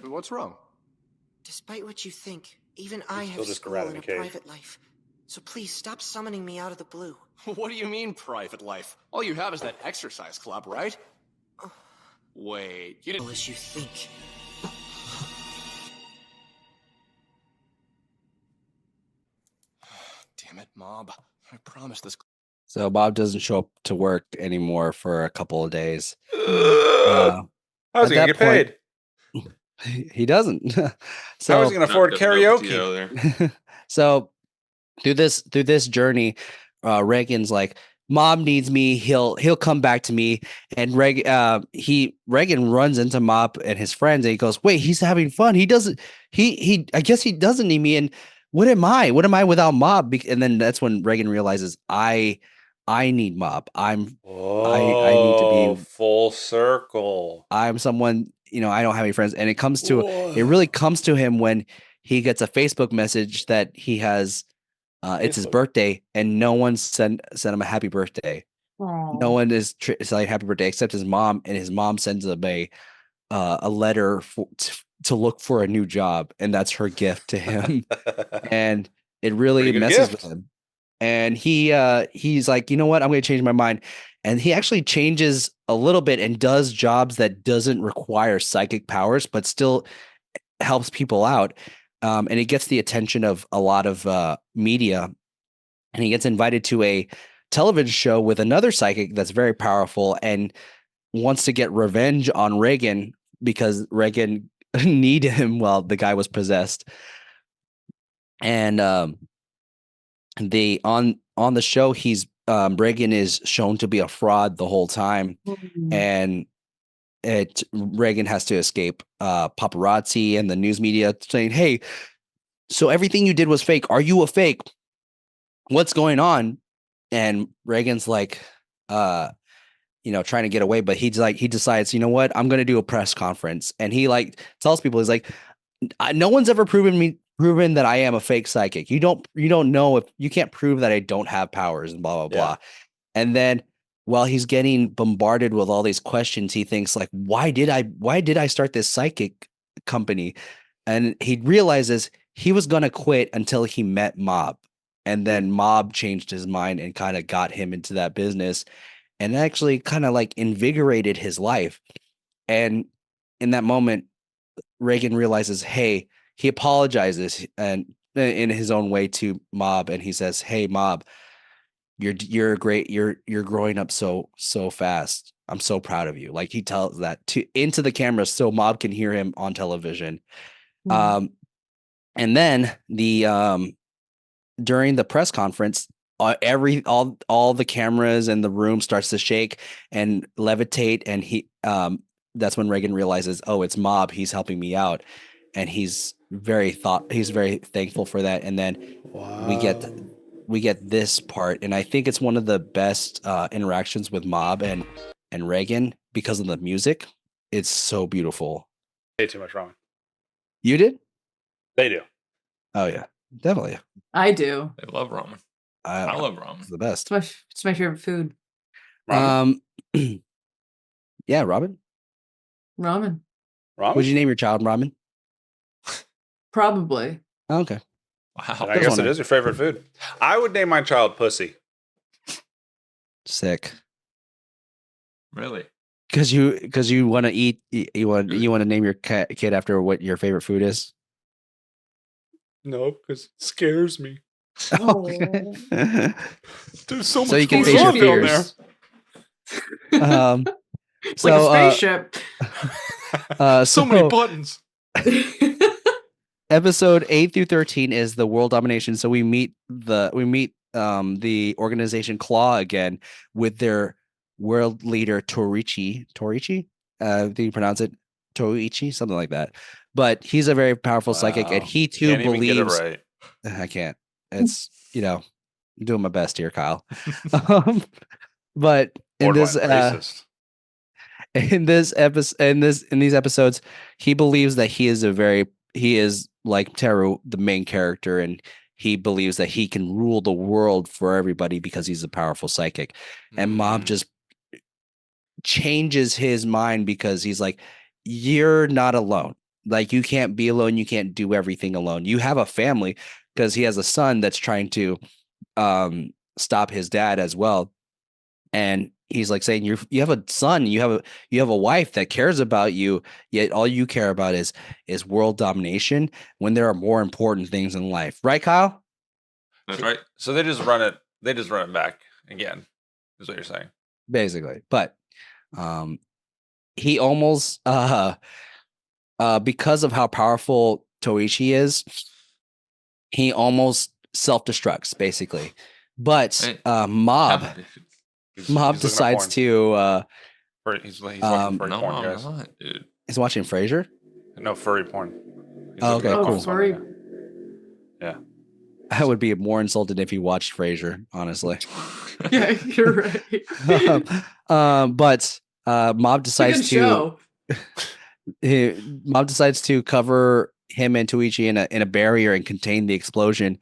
What's wrong? Despite what you think, even I still have just a school rat in and a a cage. private life. So please stop summoning me out of the blue. What do you mean, private life? All you have is that exercise club, right? Wait, you didn't. As you think. Damn it, Mob. I promised this. So Bob doesn't show up to work anymore for a couple of days. How's at he gonna that get paid? He doesn't. So How is he gonna afford No karaoke? PTO there. so through this journey, Reagan's like, Mom needs me. He'll come back to me. And Reagan runs into Mop and his friends, and he goes, wait, he's having fun. He doesn't. I guess he doesn't need me. And what am I? What am I without Mob? And then that's when Reagan realizes I need Mob. I need to be full circle. I'm someone, I don't have any friends. And it really comes to him when he gets a Facebook message that he has, it's his Facebook. birthday and no one sent him a happy birthday. Aww. No one is saying happy birthday except his mom, and his mom sends him a letter to look for a new job. And that's her gift to him. And it really Pretty good messes gift. with him. And he's like, you know what? I'm going to change my mind. And he actually changes a little bit and does jobs that doesn't require psychic powers, but still helps people out. And he gets the attention of a lot of media. And he gets invited to a television show with another psychic that's very powerful and wants to get revenge on Reagan because Reagan needed him while the guy was possessed. And on the show, he's Reagan is shown to be a fraud the whole time, and Reagan has to escape paparazzi and the news media saying, "Hey, so everything you did was fake. Are you a fake? What's going on?" And Reagan's like, trying to get away, but he decides, you know what, I'm going to do a press conference, and he tells people, he's like, no one's ever proven that I am a fake psychic. You don't know if you can't prove that I don't have powers and blah, blah, blah. And then while he's getting bombarded with all these questions, he thinks like, why did I start this psychic company? And he realizes he was going to quit until he met Mob. And then Mob changed his mind and kind of got him into that business and actually kind of invigorated his life. And in that moment, Reagan realizes, hey, he apologizes and in his own way to Mob, and he says, "Hey, Mob, you're great. You're growing up so fast. I'm so proud of you." Like he tells that to into the camera so Mob can hear him on television. And then during the press conference, all the cameras in the room starts to shake and levitate, and that's when Reagan realizes, oh, it's Mob. He's helping me out, and he's very thankful for that. And then we get this part, and I think it's one of the best interactions with Mob and Reagan because of the music. It's so beautiful. Way too much ramen. You did? They do. Oh yeah, definitely. I do. They love ramen. I love ramen. It's the best. It's my favorite food. Ramen? Yeah, Robin. Ramen. Would you name your child Ramen? Probably. Oh, okay. Wow. I guess it is your favorite food. I would name my child Pussy. Sick. Really? Because you want to eat. You want to name your kid after what your favorite food is. No, because it scares me. Okay. There's so much so you can going face your on down fears. So, like a spaceship. So many buttons. Episode 8 through 13 is the world domination. So we meet the organization Claw again with their world leader Toriichi. Do you pronounce it Toriichi? Something like that. But he's a very powerful psychic, and he too Can't believes. even get it right. I can't. It's I'm doing my best here, Kyle. But in this in these episodes, he believes that he is like Teru, the main character, and he believes that he can rule the world for everybody because he's a powerful psychic. And Mob just changes his mind because he's like, you're not alone. Like, you can't be alone. You can't do everything alone. You have a family, because he has a son that's trying to stop his dad as well. And he's like saying, you have a son, you have a wife that cares about you, yet all you care about is world domination when there are more important things in life. Right, Kyle? That's right. So they just run it back again, is what you're saying. Basically. But he almost because of how powerful Toichi is, he almost self-destructs, basically. But Mob decides to he's watching furry porn, guys. Not, dude. He's watching Frasier? No, furry porn. Okay, cool. Furry. Yeah. I would be more insulted if he watched Frasier, honestly. Yeah, you're right. But Mob decides Mob decides to cover him and Toichi in a barrier and contain the explosion.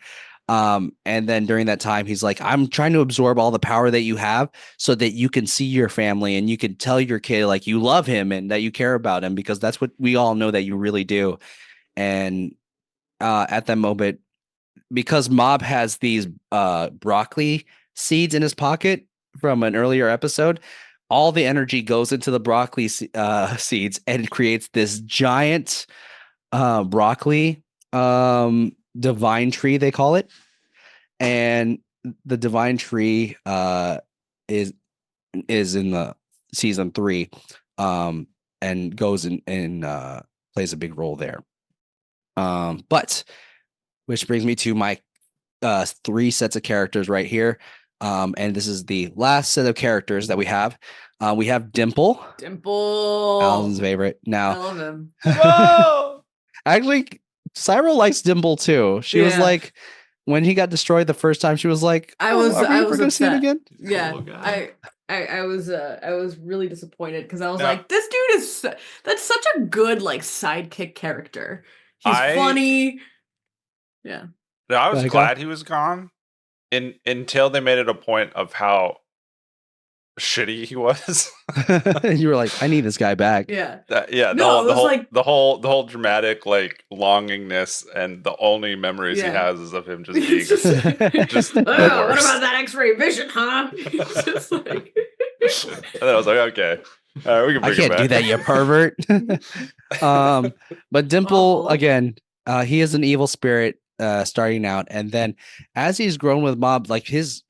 And then during that time, he's like, I'm trying to absorb all the power that you have so that you can see your family and you can tell your kid like you love him and that you care about him, because that's what we all know that you really do. And at that moment, because Mob has these broccoli seeds in his pocket from an earlier episode, all the energy goes into the broccoli seeds and creates this giant broccoli divine tree, they call it. And the divine tree is in the season 3 and goes in plays a big role there. But which brings me to my 3 sets of characters right here. And this is the last set of characters that we have. We have Dimple. Allison's favorite. Now, I love him. Actually, Cyril likes Dimple too. She was like, when he got destroyed the first time, she was like, I was gonna see it upset again? Yeah. I was really disappointed because I was like, this dude that's such a good like sidekick character. He's funny. Yeah. I was glad he was gone until they made it a point of how shitty he was. You were like, I need this guy back. Yeah. The whole dramatic like longingness, and the only memories he has is of him just being just what about that X-ray vision, huh? Just like... And then I was like, okay, All right, we can I bring it can't do back. that, you pervert. But Dimple Awful. again, he is an evil spirit starting out, and then as he's grown with Mob, like his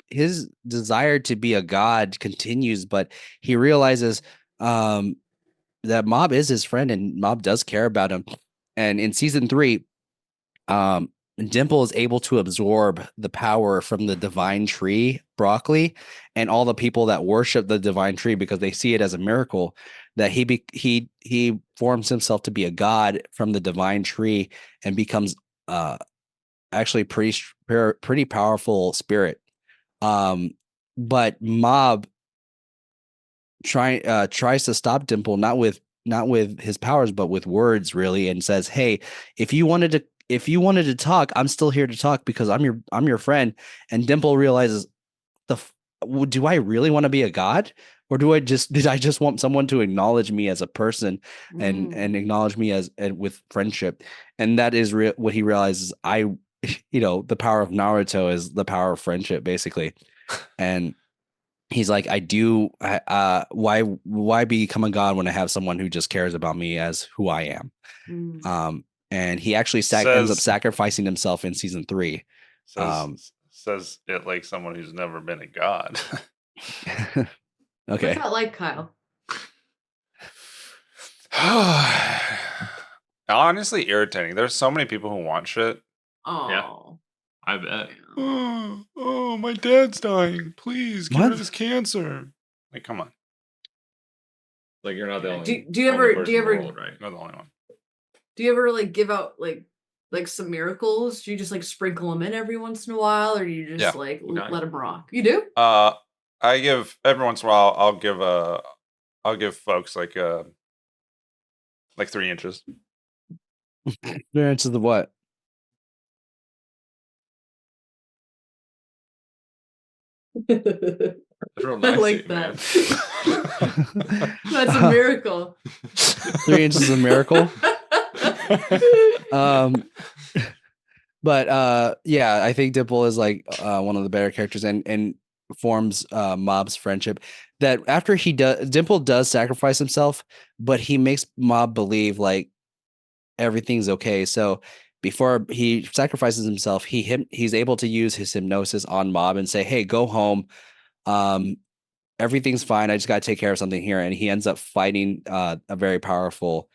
desire to be a god continues, but he realizes that Mob is his friend and Mob does care about him. And in season 3, Dimple is able to absorb the power from the divine tree, broccoli, and all the people that worship the divine tree because they see it as a miracle that he forms himself to be a god from the divine tree and becomes actually pretty powerful spirit. But Mob tries to stop Dimple not with his powers but with words really, and says, "Hey, if you wanted to talk, I'm still here to talk because I'm your friend." And Dimple realizes, do I really want to be a god, or did I just want someone to acknowledge me as a person and acknowledge me as and with friendship? And that is what he realizes. The power of Naruto is the power of friendship, basically. And he's like, why become a god when I have someone who just cares about me as who I am? And he actually ends up sacrificing himself in season 3. Says it like someone who's never been a god. Okay. What's that like, Kyle? Honestly, irritating. There's so many people who want shit. Oh, Yeah. I bet. Oh, my dad's dying. Please get rid of his cancer. Like, come on. Like you're not the only. Do you ever only person in the world, right? Not the only one. Do you ever like give out like some miracles? Do you just like sprinkle them in every once in a while, or do you just let them rock? You do? I give every once in a while. I'll give folks like 3 inches. 3 inches of what? That's real nice. I like that. That's a miracle. 3 inches is a miracle. But yeah, I think Dimple is like one of the better characters and forms Mob's friendship. That after Dimple does sacrifice himself, but he makes Mob believe like everything's okay. So before he sacrifices himself, he's able to use his hypnosis on Mob and say, "Hey, go home. Everything's fine. I just got to take care of something here." And he ends up fighting a very powerful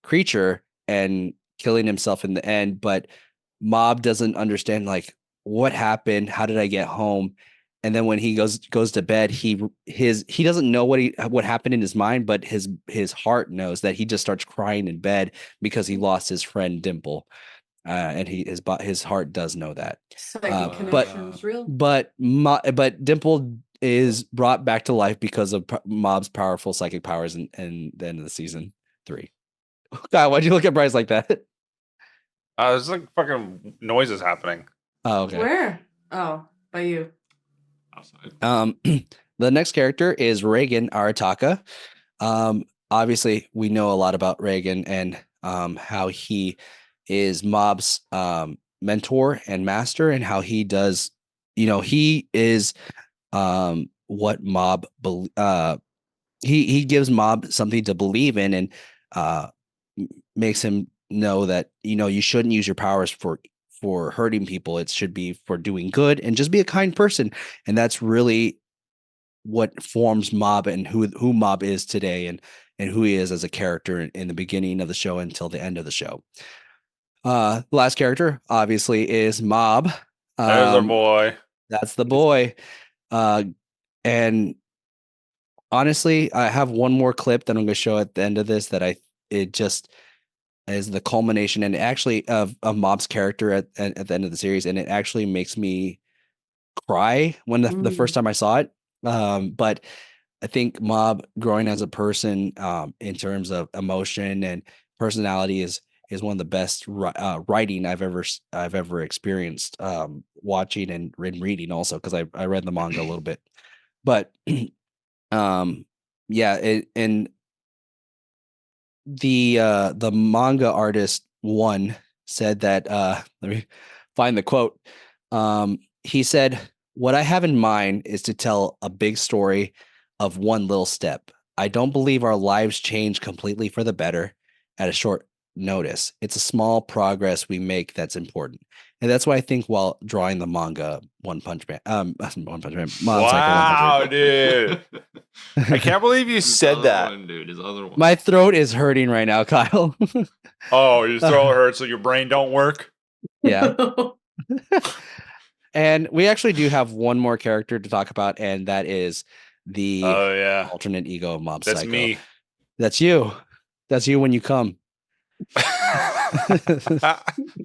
creature and killing himself in the end. But Mob doesn't understand like what happened. How did I get home? And then when he goes to bed, he doesn't know what happened in his mind, but his heart knows that he just starts crying in bed because he lost his friend Dimple, and his heart does know that. Psychic connection's real. But Dimple is brought back to life because of Mob's powerful psychic powers in the end of the season 3. God, why'd you look at Bryce like that? There's like fucking noises happening. Oh, okay. Where? Oh, by you. Outside. The next character is Reagan Arataka. Obviously, we know a lot about Reagan and how he is Mob's mentor and master, and how he does, he is what Mob he gives Mob something to believe in, and makes him know that you shouldn't use your powers for hurting people. It should be for doing good and just be a kind person. And that's really what forms Mob and who Mob is today, and who he is as a character in the beginning of the show until the end of the show. The last character obviously is Mob. There's our boy. That's the boy. And honestly, I have one more clip that I'm going to show at the end of this that it just is the culmination and actually of Mob's character at the end of the series, and it actually makes me cry when the first time I saw it. But I think Mob growing as a person, in terms of emotion and personality, is one of the best writing I've ever experienced, watching and reading also, because I read the manga a little bit. But yeah, and the manga artist one said that let me find the quote. He said, "What I have in mind is to tell a big story of one little step. I don't believe our lives change completely for the better at a short notice. It's a small progress we make that's important. And that's why I think while drawing the manga One Punch Man, One Punch Man, Mob Psycho One Punch Wow, dude. I can't believe you His said other that. one, dude. His other one. My throat is hurting right now, Kyle. Oh, your throat hurts, so your brain don't work? Yeah. And we actually do have one more character to talk about, and that is the Oh, yeah. alternate ego of Mob That's Psycho. me. That's you. That's you when you come.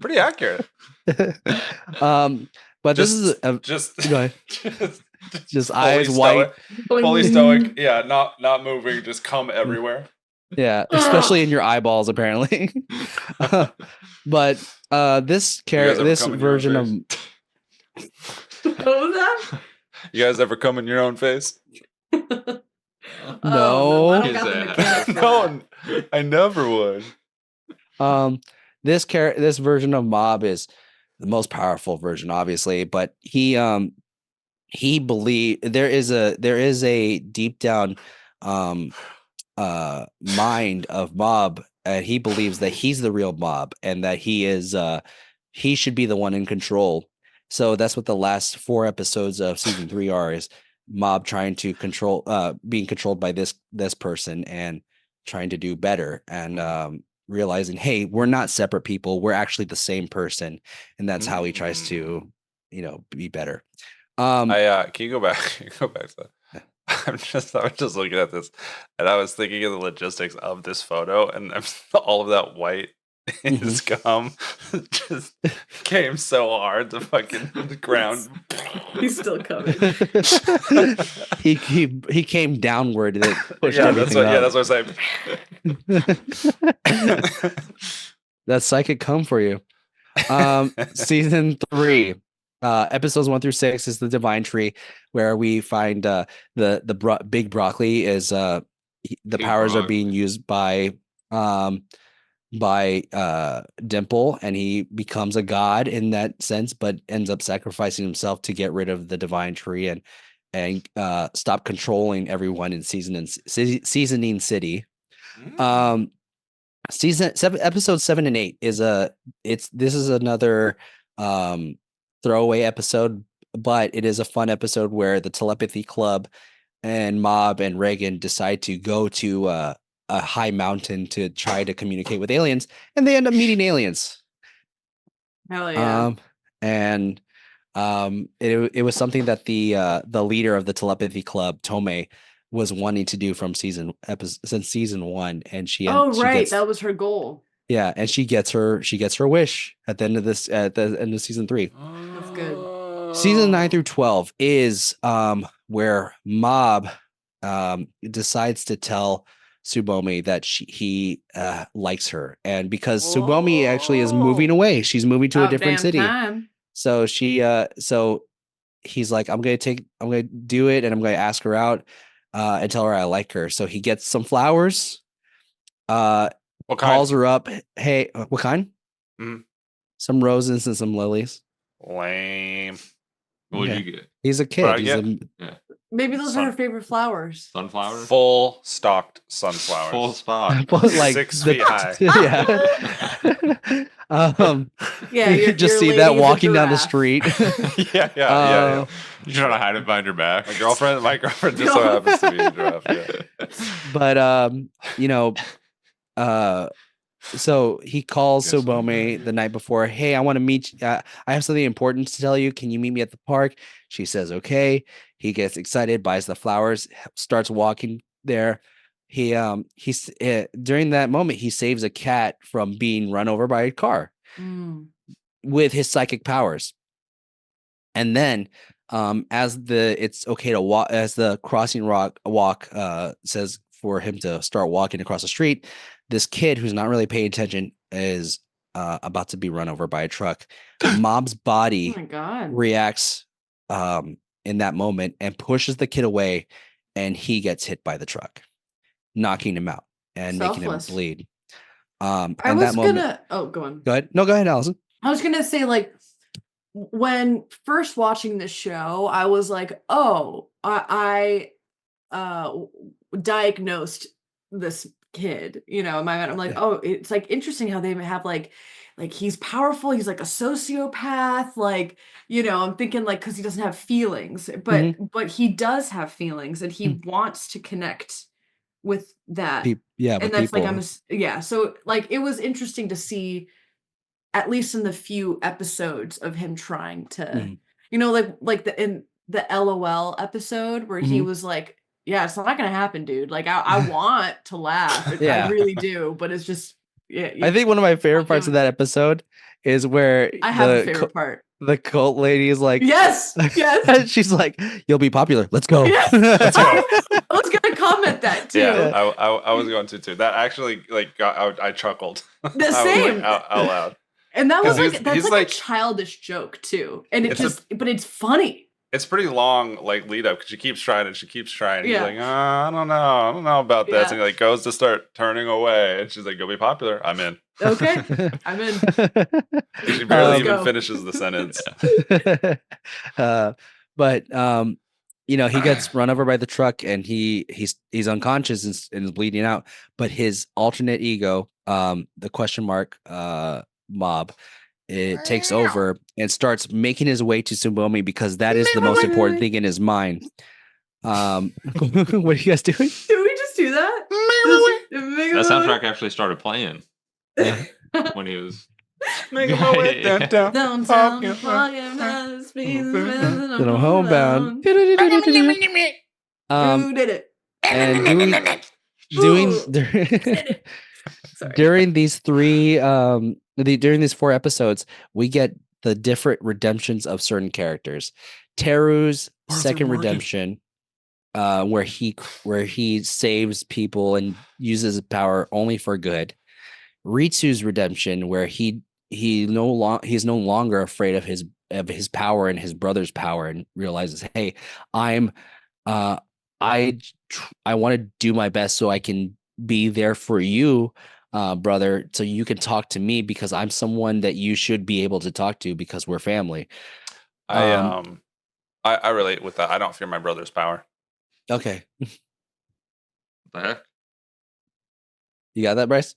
Pretty accurate. But this is just go ahead. Just eyes fully white, fully stoic. Yeah, not moving, just come everywhere. yeah, especially in your eyeballs, apparently. But this version of What was that? You guys ever come in your own face? No. I don't got the mechanics for that. No, I never would. This version of Mob is the most powerful version, obviously, but he believe there is a deep down mind of Mob, and he believes that he's the real Mob and that he should be the one in control. So that's what the last 4 episodes of season 3 are, is Mob trying to control, being controlled by this person and trying to do better, and realizing, hey, we're not separate people, we're actually the same person, and that's how he tries to, be better. Can you go back? Can you go back to that? I was just looking at this, and I was thinking of the logistics of this photo, and all of that white in his gum just came so hard to fucking the ground. He's still coming. he came downward and it pushed that's what I'm saying. That's psychic come for you. Season 3. Episodes 1 through 6 is the Divine Tree, where we find the Big Broccoli is the powers are being used by Dimple, and he becomes a god in that sense, but ends up sacrificing himself to get rid of the Divine Tree and stop controlling everyone in Seasoning City. Season 7, episode 7 and 8 is this is another throwaway episode, but it is a fun episode where the Telepathy Club and Mob and Reagan decide to go to a high mountain to try to communicate with aliens, and they end up meeting aliens. Hell yeah. It was something that the leader of the Telepathy Club, Tomei, was wanting to do since season 1, and that was her goal. Yeah, and she gets her wish at the end of season 3. That's good. Season 9 through 12 is where Mob decides to tell Tsubomi that he likes her, and because Tsubomi actually is moving away, she's moving to a different city. Time. So he's like, I'm gonna do it, and I'm gonna ask her out and tell her I like her. So he gets some flowers. What kind? Calls her up. Hey, what kind? Some roses and some lilies. Lame. What did you get? He's a kid. Maybe those are her favorite flowers. Sunflowers? Full stocked sunflowers. Full stock. Like 6 feet high. Yeah. You just see that walking down the street. Yeah. You trying to hide it behind your back? My girlfriend just so happens to be a giraffe. Yeah. But so he calls Tsubomi the night before. Hey, I want to meet you. I have something important to tell you. Can you meet me at the park? She says, okay. He gets excited, buys the flowers, starts walking there. During that moment, he saves a cat from being run over by a car with his psychic powers. And then, as the crossing walk says for him to start walking across the street, this kid who's not really paying attention is about to be run over by a truck. Mob's body reacts in that moment and pushes the kid away, and he gets hit by the truck, knocking him out and making him bleed. Go on. Go ahead. No, go ahead, Allison. I was gonna say, like, when first watching this show, I was like, oh, diagnosed this kid, in my mind. I'm like, oh, it's like interesting how they have like he's powerful, he's like a sociopath, like, I'm thinking like because he doesn't have feelings, but he does have feelings and he wants to connect with that. With And that's people. like so like it was interesting to see, at least in the few episodes of him trying to, like in the LOL episode where he was like, yeah, it's not gonna happen, dude. Like I want to laugh. I really do, but it's just I think one of my favorite parts of that episode is where I have a favorite part. The cult lady is like, yes. She's like, you'll be popular. Let's go. Yes. I was gonna comment that too. Yeah, I was going to too. That actually like I chuckled. The same was, like, out loud. And that was like that's like a childish joke too, and but it's funny. It's pretty long, like lead up because she keeps trying and she keeps trying. He's like, I don't know about this, and he like goes to start turning away, and she's like, "You'll be popular. I'm in." Okay, I'm in. She barely even finishes the sentence. But he gets run over by the truck, and he's unconscious and is bleeding out. But his alternate ego, the question mark mob, it takes over and starts making his way to Tsubomi because that is the most important thing in his mind. What are you guys doing? Did we just do that? That soundtrack actually stared playing when he was making my way downtown. Homebound. Who did it? And during these during these 4 episodes, we get the different redemptions of certain characters. Teru's second redemption, where he saves people and uses his power only for good. Ritsu's redemption, where he's no longer afraid of his power and his brother's power, and realizes, hey, I want to do my best so I can be there for you, brother, so you can talk to me because I'm someone that you should be able to talk to because we're family. I relate with that. I don't fear my brother's power. Okay. What the heck? You got that, Bryce?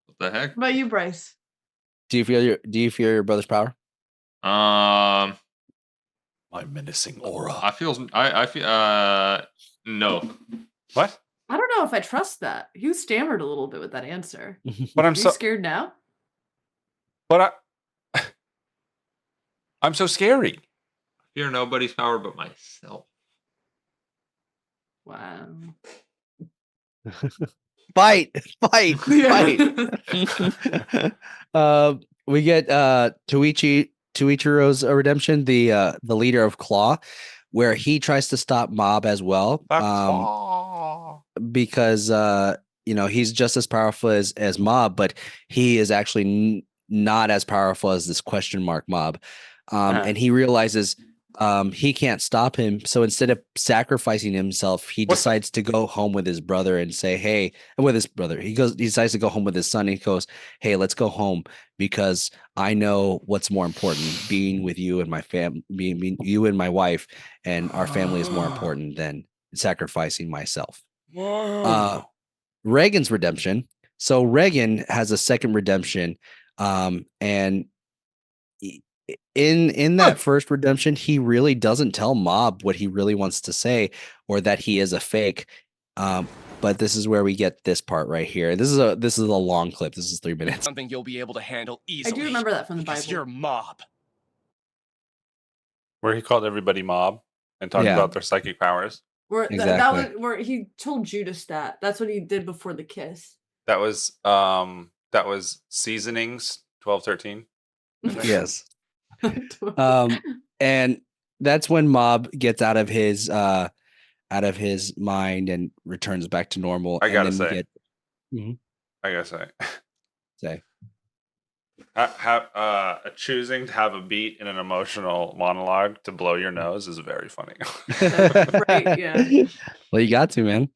What the heck? What about you, Bryce? Do you fear your brother's power? My menacing aura. I feel no. What? I don't know if I trust that. He stammered a little bit with that answer. But Are you scared now? But I'm so scary. I fear nobody's power but myself. Wow. Fight. We get Tuichiro's redemption, the leader of Claw, where he tries to stop Mob as well. Because he's just as powerful as Mob, but he is actually not as powerful as this question mark Mob. And he realizes he can't stop him. So instead of sacrificing himself, he decides to go home with his brother and say, hey, with his brother, he decides to go home with his son. And he goes, hey, let's go home because I know what's more important, being with you and my family, being you and my wife, and our family is more important than sacrificing myself. Reagan's redemption. So Reagan has a second redemption. And in that first redemption, he really doesn't tell Mob what he really wants to say or that he is a fake. But this is where we get this part right here. This is a long clip. This is 3 minutes. Something you'll be able to handle easily. I do remember that from the Bible. You're Mob. Where he called everybody Mob and talked about their psychic powers. Where that was where he told Judas that. That's what he did before the kiss. That was Seasonings 12-13. Yes. And that's when Mob gets out of his mind and returns back to normal. I gotta say, choosing to have a beat in an emotional monologue to blow your nose is very funny. Right? Yeah. Well, you got to, man.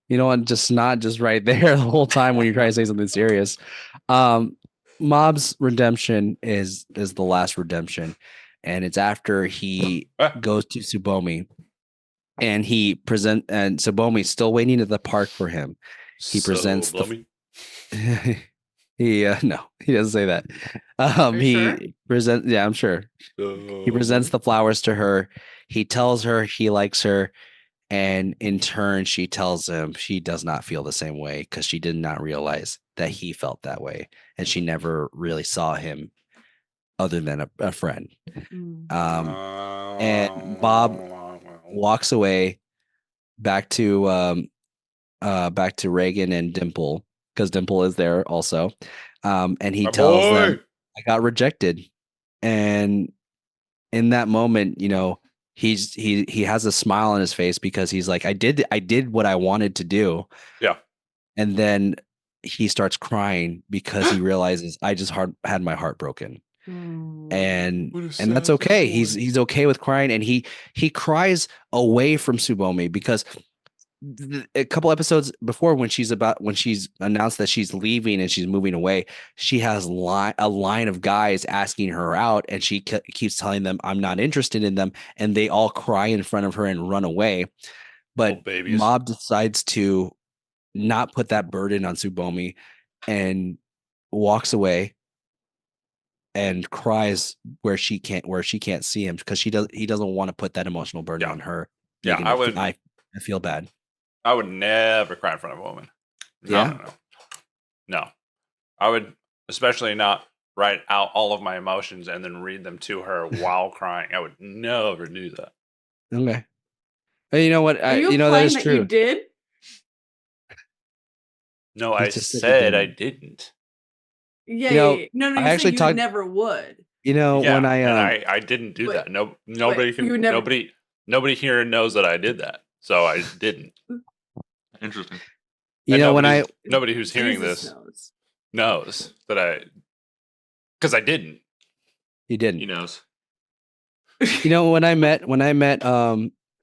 You know what? Just not just right there the whole time when you're trying to say something serious. Mob's redemption is the last redemption, and it's after he goes to Tsubomi, and Subomi's still waiting at the park for him. He presents Blummy. No, he doesn't say that. He presents, yeah, I'm sure. He presents the flowers to her. He tells her he likes her, and in turn, she tells him she does not feel the same way because she did not realize that he felt that way, and she never really saw him other than a friend. And Bob walks away back to Reagan and Dimple, because Dimple is there also. And he tells them, I got rejected. And in that moment, he has a smile on his face because he's like, I did what I wanted to do. Yeah. And then he starts crying because he realizes I just had my heart broken. And that's okay. He's okay with crying, and he cries away from Subomi because a couple episodes before, when she's announced that she's leaving and she's moving away, she has a line of guys asking her out, and she keeps telling them, I'm not interested in them, and they all cry in front of her and run away. But Mob decides to not put that burden on Subomi and walks away and cries where she can't see him, because he doesn't want to put that emotional burden on her. Yeah, I feel bad. I would never cry in front of a woman. No. I would especially not write out all of my emotions and then read them to her while crying. I would never do that. Okay. But you know what? Are you that is that true. You did? No, I said I didn't. Yeah, No, I actually you never would. When I didn't do that. Nobody here knows that I did that, so I didn't. Interesting. Nobody who's hearing this knows that because I didn't. You didn't. He knows. When I met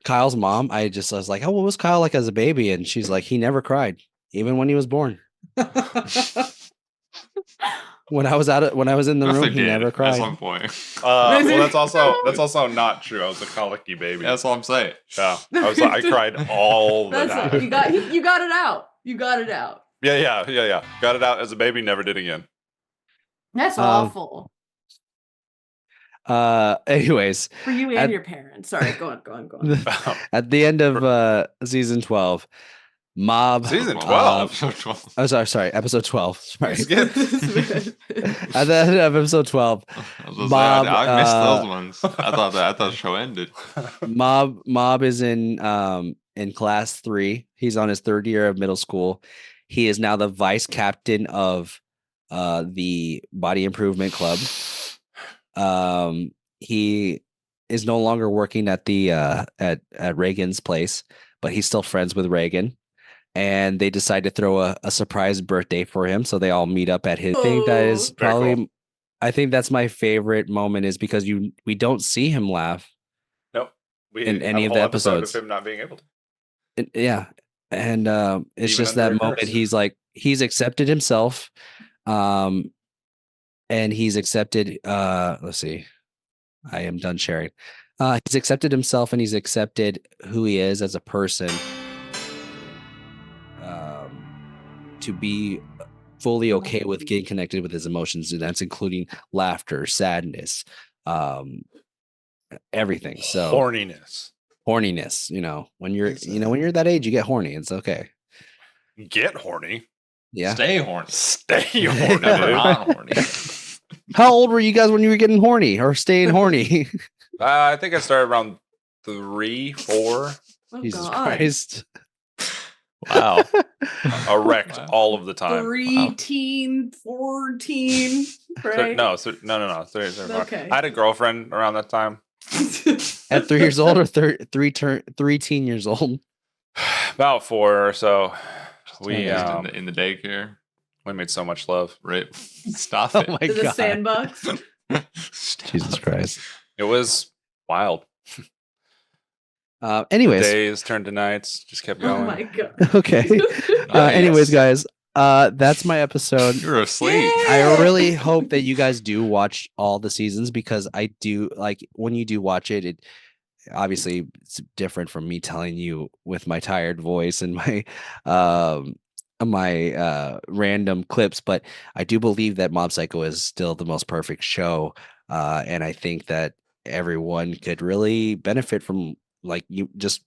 Kyle's mom, I was like, oh, what was Kyle like as a baby? And she's like, he never cried, even when he was born. When I was in the room, he never cried. At some point. Well, that's also not true. I was a colicky baby. That's what I'm saying. Yeah, I cried all the time. You got it out. You got it out. Yeah. Got it out as a baby. Never did again. That's awful. Anyways, for you and your parents. Sorry, go on. At the end of season 12. Mob season 12. Oh, sorry, episode 12. Sorry. At the end of episode 12, Mob. I missed those ones. I thought the show ended. Mob is in class 3. He's on his 3rd year of middle school. He is now the vice captain of the Body Improvement Club. He is no longer working at the at Reagan's place, but he's still friends with Reagan. And they decide to throw a surprise birthday for him. So they all meet up at his. I think that is probably, cool. I think that's my favorite moment, is because we don't see him laugh. Nope. In any of the episodes. Of him not being able to. Yeah. And it's even just that moment. He's accepted himself. And he's accepted, let's see. I am done sharing. He's accepted himself, and he's accepted who he is as a person. To be fully okay with getting connected with his emotions, and that's including laughter, sadness, everything. So horniness. When you're that age, you get horny. It's okay. Get horny. Yeah. Stay horny. Not horny. How old were you guys when you were getting horny or staying horny? I think I started around 3, 4. Jesus Christ. Wow. Erect all of the time. 13, 14, right? No. 3, okay. I had a girlfriend around that time. At 3 years old or 13 years old? About 4 or so. We in the daycare. We made so much love. Right. Stop it. Oh my God. The sandbox. Jesus Christ. It was wild. Anyways, the days turned to nights, just kept going. Oh my God. Okay. Anyways, guys, that's my episode. You're asleep. I really hope that you guys do watch all the seasons, because I do, like, when you do watch it, obviously it's different from me telling you with my tired voice and um my random clips, but I do believe that Mob Psycho is still the most perfect show. And I think that everyone could really benefit from like you just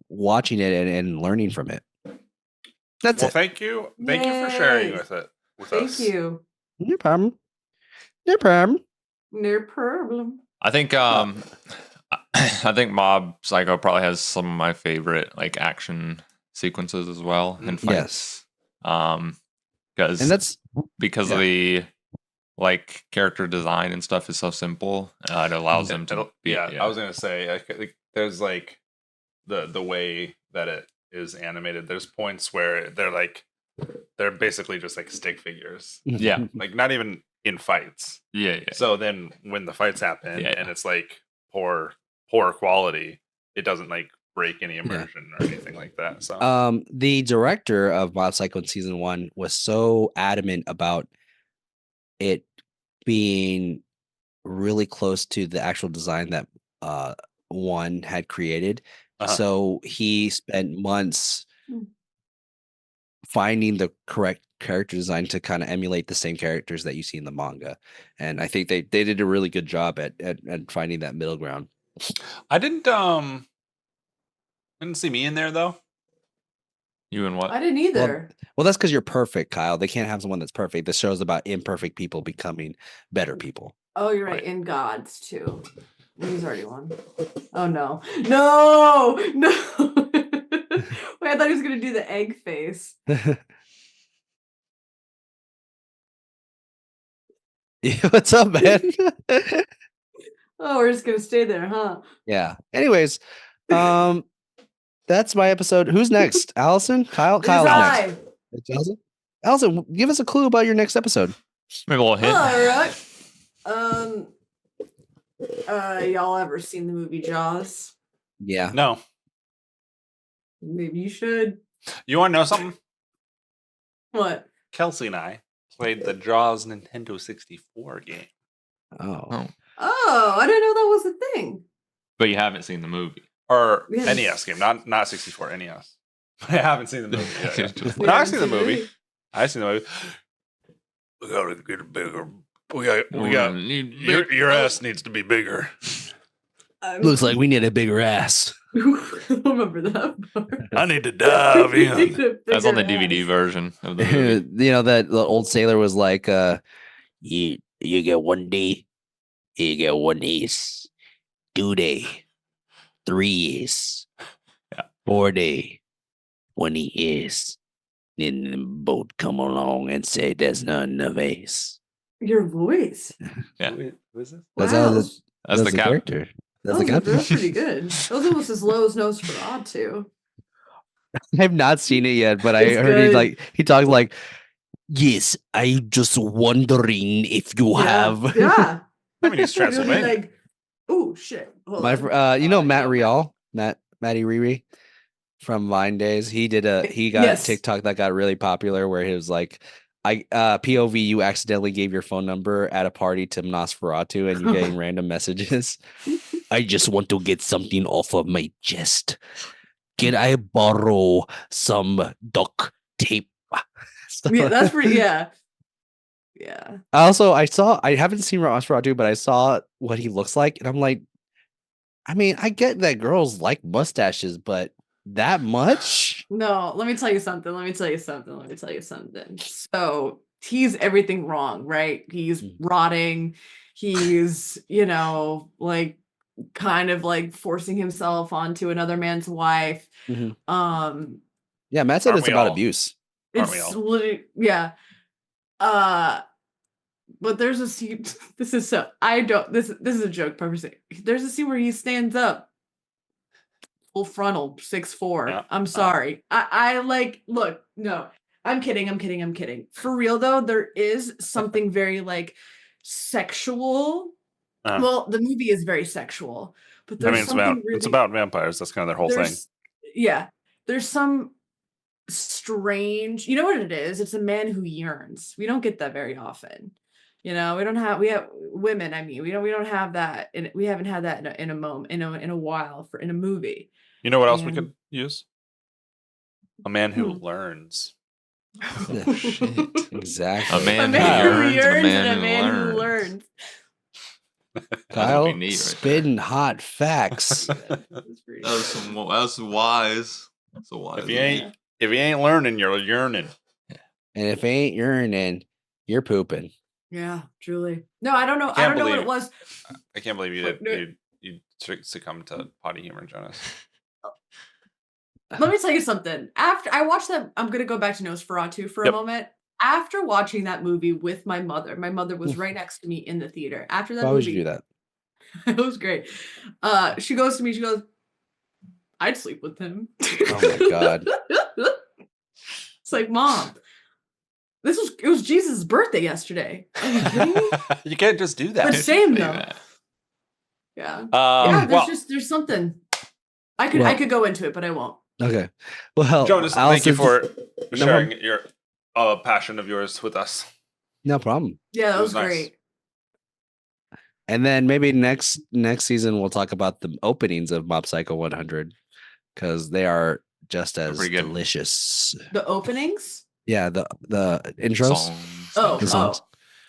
watching it and learning from it. That's Well, it. thank you. Thank you for sharing Yay. with us. Thank you. No problem. No problem. No problem. I think I think Mob Psycho probably has some of my favorite like action sequences as well and fights. Yes. Because And that's because of the like character design and stuff is so simple, it allows them to be. I was gonna say, like, there's like the way that it is animated. There's points where they're basically just like stick figures. Yeah. Like not even in fights. Yeah. So then when the fights happen Yeah. and it's like poor quality, it doesn't like break any immersion or anything like that. So the director of Mob Psycho in season 1 was so adamant about it being really close to the actual design that one had created. So he spent months finding the correct character design to kind of emulate the same characters that you see in the manga. And I think they did a really good job at finding that middle ground. I didn't see me in there though. You and what? I didn't either. Well, that's because you're perfect, Kyle. They can't have someone that's perfect. This show's about imperfect people becoming better people. Oh, you're right. In gods too. He's already won. Oh no. No! Wait, I thought he was gonna do the egg face. What's up, man? Oh, we're just gonna stay there, huh? Yeah. Anyways, that's my episode. Who's next? Allison? Kyle's next. It's Allison? Allison, give us a clue about your next episode. Maybe a little hint. All right. Y'all ever seen the movie Jaws? Yeah. No. Maybe you should. You want to know something? What? Kelsey and I played the Jaws Nintendo 64 game. Oh. Oh, I didn't know that was a thing. But you haven't seen the movie. Or Yes. NES game, not 64, NES. I haven't seen the movie. Yeah. We No, I've haven't seen the movie. I've seen the movie. We gotta get it bigger. We got your ass needs to be bigger. Looks like we need a bigger ass. I don't remember that part. I need to dive in. That's on the DVD version of the movie. You know that the old sailor was like, you get 1 day, you get 1 ace, 2 day, 3 ace, 4 day, 20 ace. Then the boat come along and say there's not enough ace. Your voice. Yeah. Who is this? That's Wow. that's the the cap. character. That's the That's captain. pretty good. That was almost as low as Nosferatu. I've not seen it yet, but I It's heard good. he talks like, yes, I just wondering if you have. Yeah. I mean, he's You'll be Transylvania. like, oh shit. Hold My on. you know Matt Rial, Matty Riri from Vine Days. He got Yes. TikTok that got really popular where he was like, POV, you accidentally gave your phone number at a party to Nosferatu and you're getting random messages. I just want to get something off of my chest. Can I borrow some duct tape? Yeah, that's pretty. Yeah. Yeah. I haven't seen Nosferatu, but I saw what he looks like, and I'm like, I mean, I get that girls like mustaches, but that much? No, let me tell you something. So he's everything wrong, right? He's rotting. He's, like kind of like forcing himself onto another man's wife. Yeah, Matt said Aren't it's we about all? abuse. Aren't we It's all? literally, yeah. But there's a scene. This is a joke purposely. There's a scene where he stands up full frontal 6'4". Yeah. I'm sorry. I like, look, no, I'm kidding. For real though, there is something very like sexual. Well, the movie is very sexual, but I there's mean, something it's about vampires. That's kind of their whole thing. Yeah, there's some strange. You know what it is? It's a man who yearns. We don't get that very often. You know, we have women. I mean, we don't have that, and we haven't had that in a moment, in a while in a movie. You know what else we And- could use? A man who Hmm. learns. Oh, shit. Exactly. A man who who yearns yearns and and a man who learns. Kyle, we need right spitting hot facts. That's pretty That was good. that's wise. That's a wise. If you ain't learning, you're yearning. And if it ain't urinating, you're pooping. Yeah, truly. No, I don't know. I don't know what it was. I can't believe What- you succumbed to potty humor, Jonas. Let me tell you something. After I watched that, I'm gonna go back to Nosferatu for a moment. After watching that movie with my mother was right next to me in the theater. After that Why movie, would you do that? it was great. She goes to me, she goes, I'd sleep with him. Oh my God. It's like, Mom, it was Jesus' birthday yesterday. Are you kidding me? You can't just do that. But same Say though. that. Yeah. Um, There's something. I could go into it, but I won't. Okay. Well, Jonas, thank Allison you for No sharing your passion of yours with us. No problem. Yeah, that It was was nice. great. And then maybe next season we'll talk about the openings of Mob Psycho 100 because they are just as pretty good. delicious. The openings? Yeah, the intros, Songs. Oh, the songs,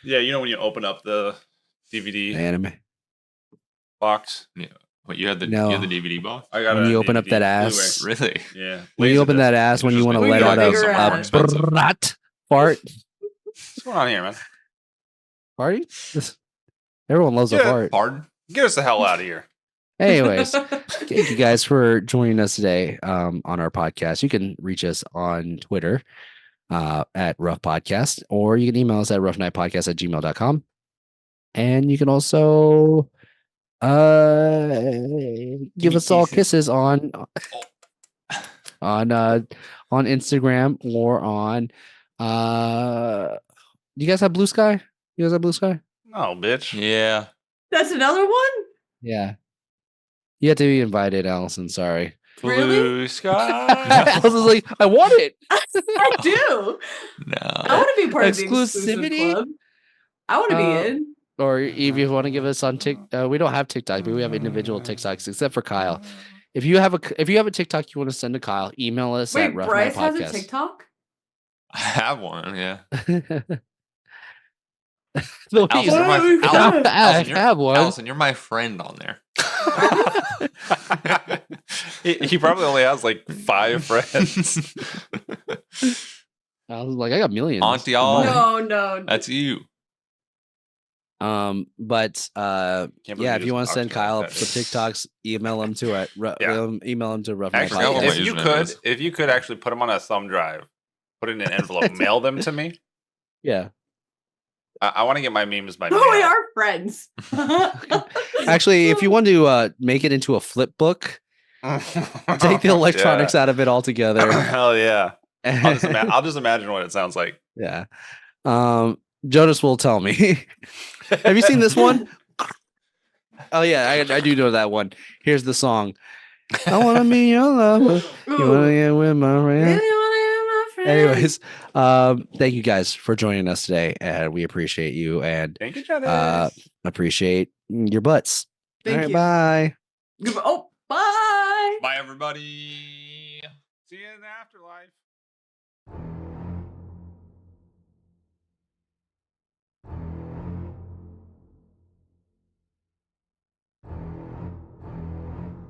Yeah, you know when you open up the DVD anime. box? Yeah. What you had the No. DVD box? I got When it you on open up DVD, that ass. Blu-ray. Really? Yeah. When you open Laserdisc. that ass, when you want to Just let make out it bigger a ass. expensive. brat fart What's going on here, man? party. Everyone loves a Yeah. fart. Pardon? Get us the hell out of here. Anyways, thank you guys for joining us today on our podcast. You can reach us on Twitter at Rough Podcast, or you can email us at roughnight.podcast@gmail.com. And you can also give us all kisses on Instagram or on do you guys have Blue Sky? You guys have Blue Sky? No, bitch. Yeah. That's another one? Yeah. You have to be invited, Allison. Sorry. Really? Blue sky. Allison's like, I want it. I do. No. I want to be part of the exclusive Exclusivity? club. I want to be in. Or if you want to give us on TikTok, we don't have TikTok, but we have individual TikToks, except for Kyle. If you have a TikTok you want to send to Kyle, email us at Wait, Rough Bryce Night has a Podcast. TikTok? I have one, yeah. The way Allison, you- you're my, Oh, Allison, yeah. I you're, have one. Allison, you're my friend on there. he probably only has like 5 friends. I was like, I got millions. Auntie all. No. That's you. But Can't believe yeah, if you you want to just send talked about Kyle that, some dude. TikToks, email him to email him to Rough Night Actually, forgot what my Podcast. if you could actually put them on a thumb drive, put it in an envelope, mail them to me. Yeah. I want to get my memes by Oh, mail. we are friends. Actually, if you want to make it into a flip book, take the electronics out of it altogether. Hell yeah. I'll just imagine what it sounds like. Yeah. Jonas will tell me. Have you seen this one? Oh yeah, I do know that one. Here's the song. I wanna be your lover. You wanna get with my Really friend. wanna hear my friend? Anyways, thank you guys for joining us today, and we appreciate you and Thank you, Jonas. appreciate your butts. Thank All right, you. bye. Oh, bye. Bye, everybody. See you in the afterlife.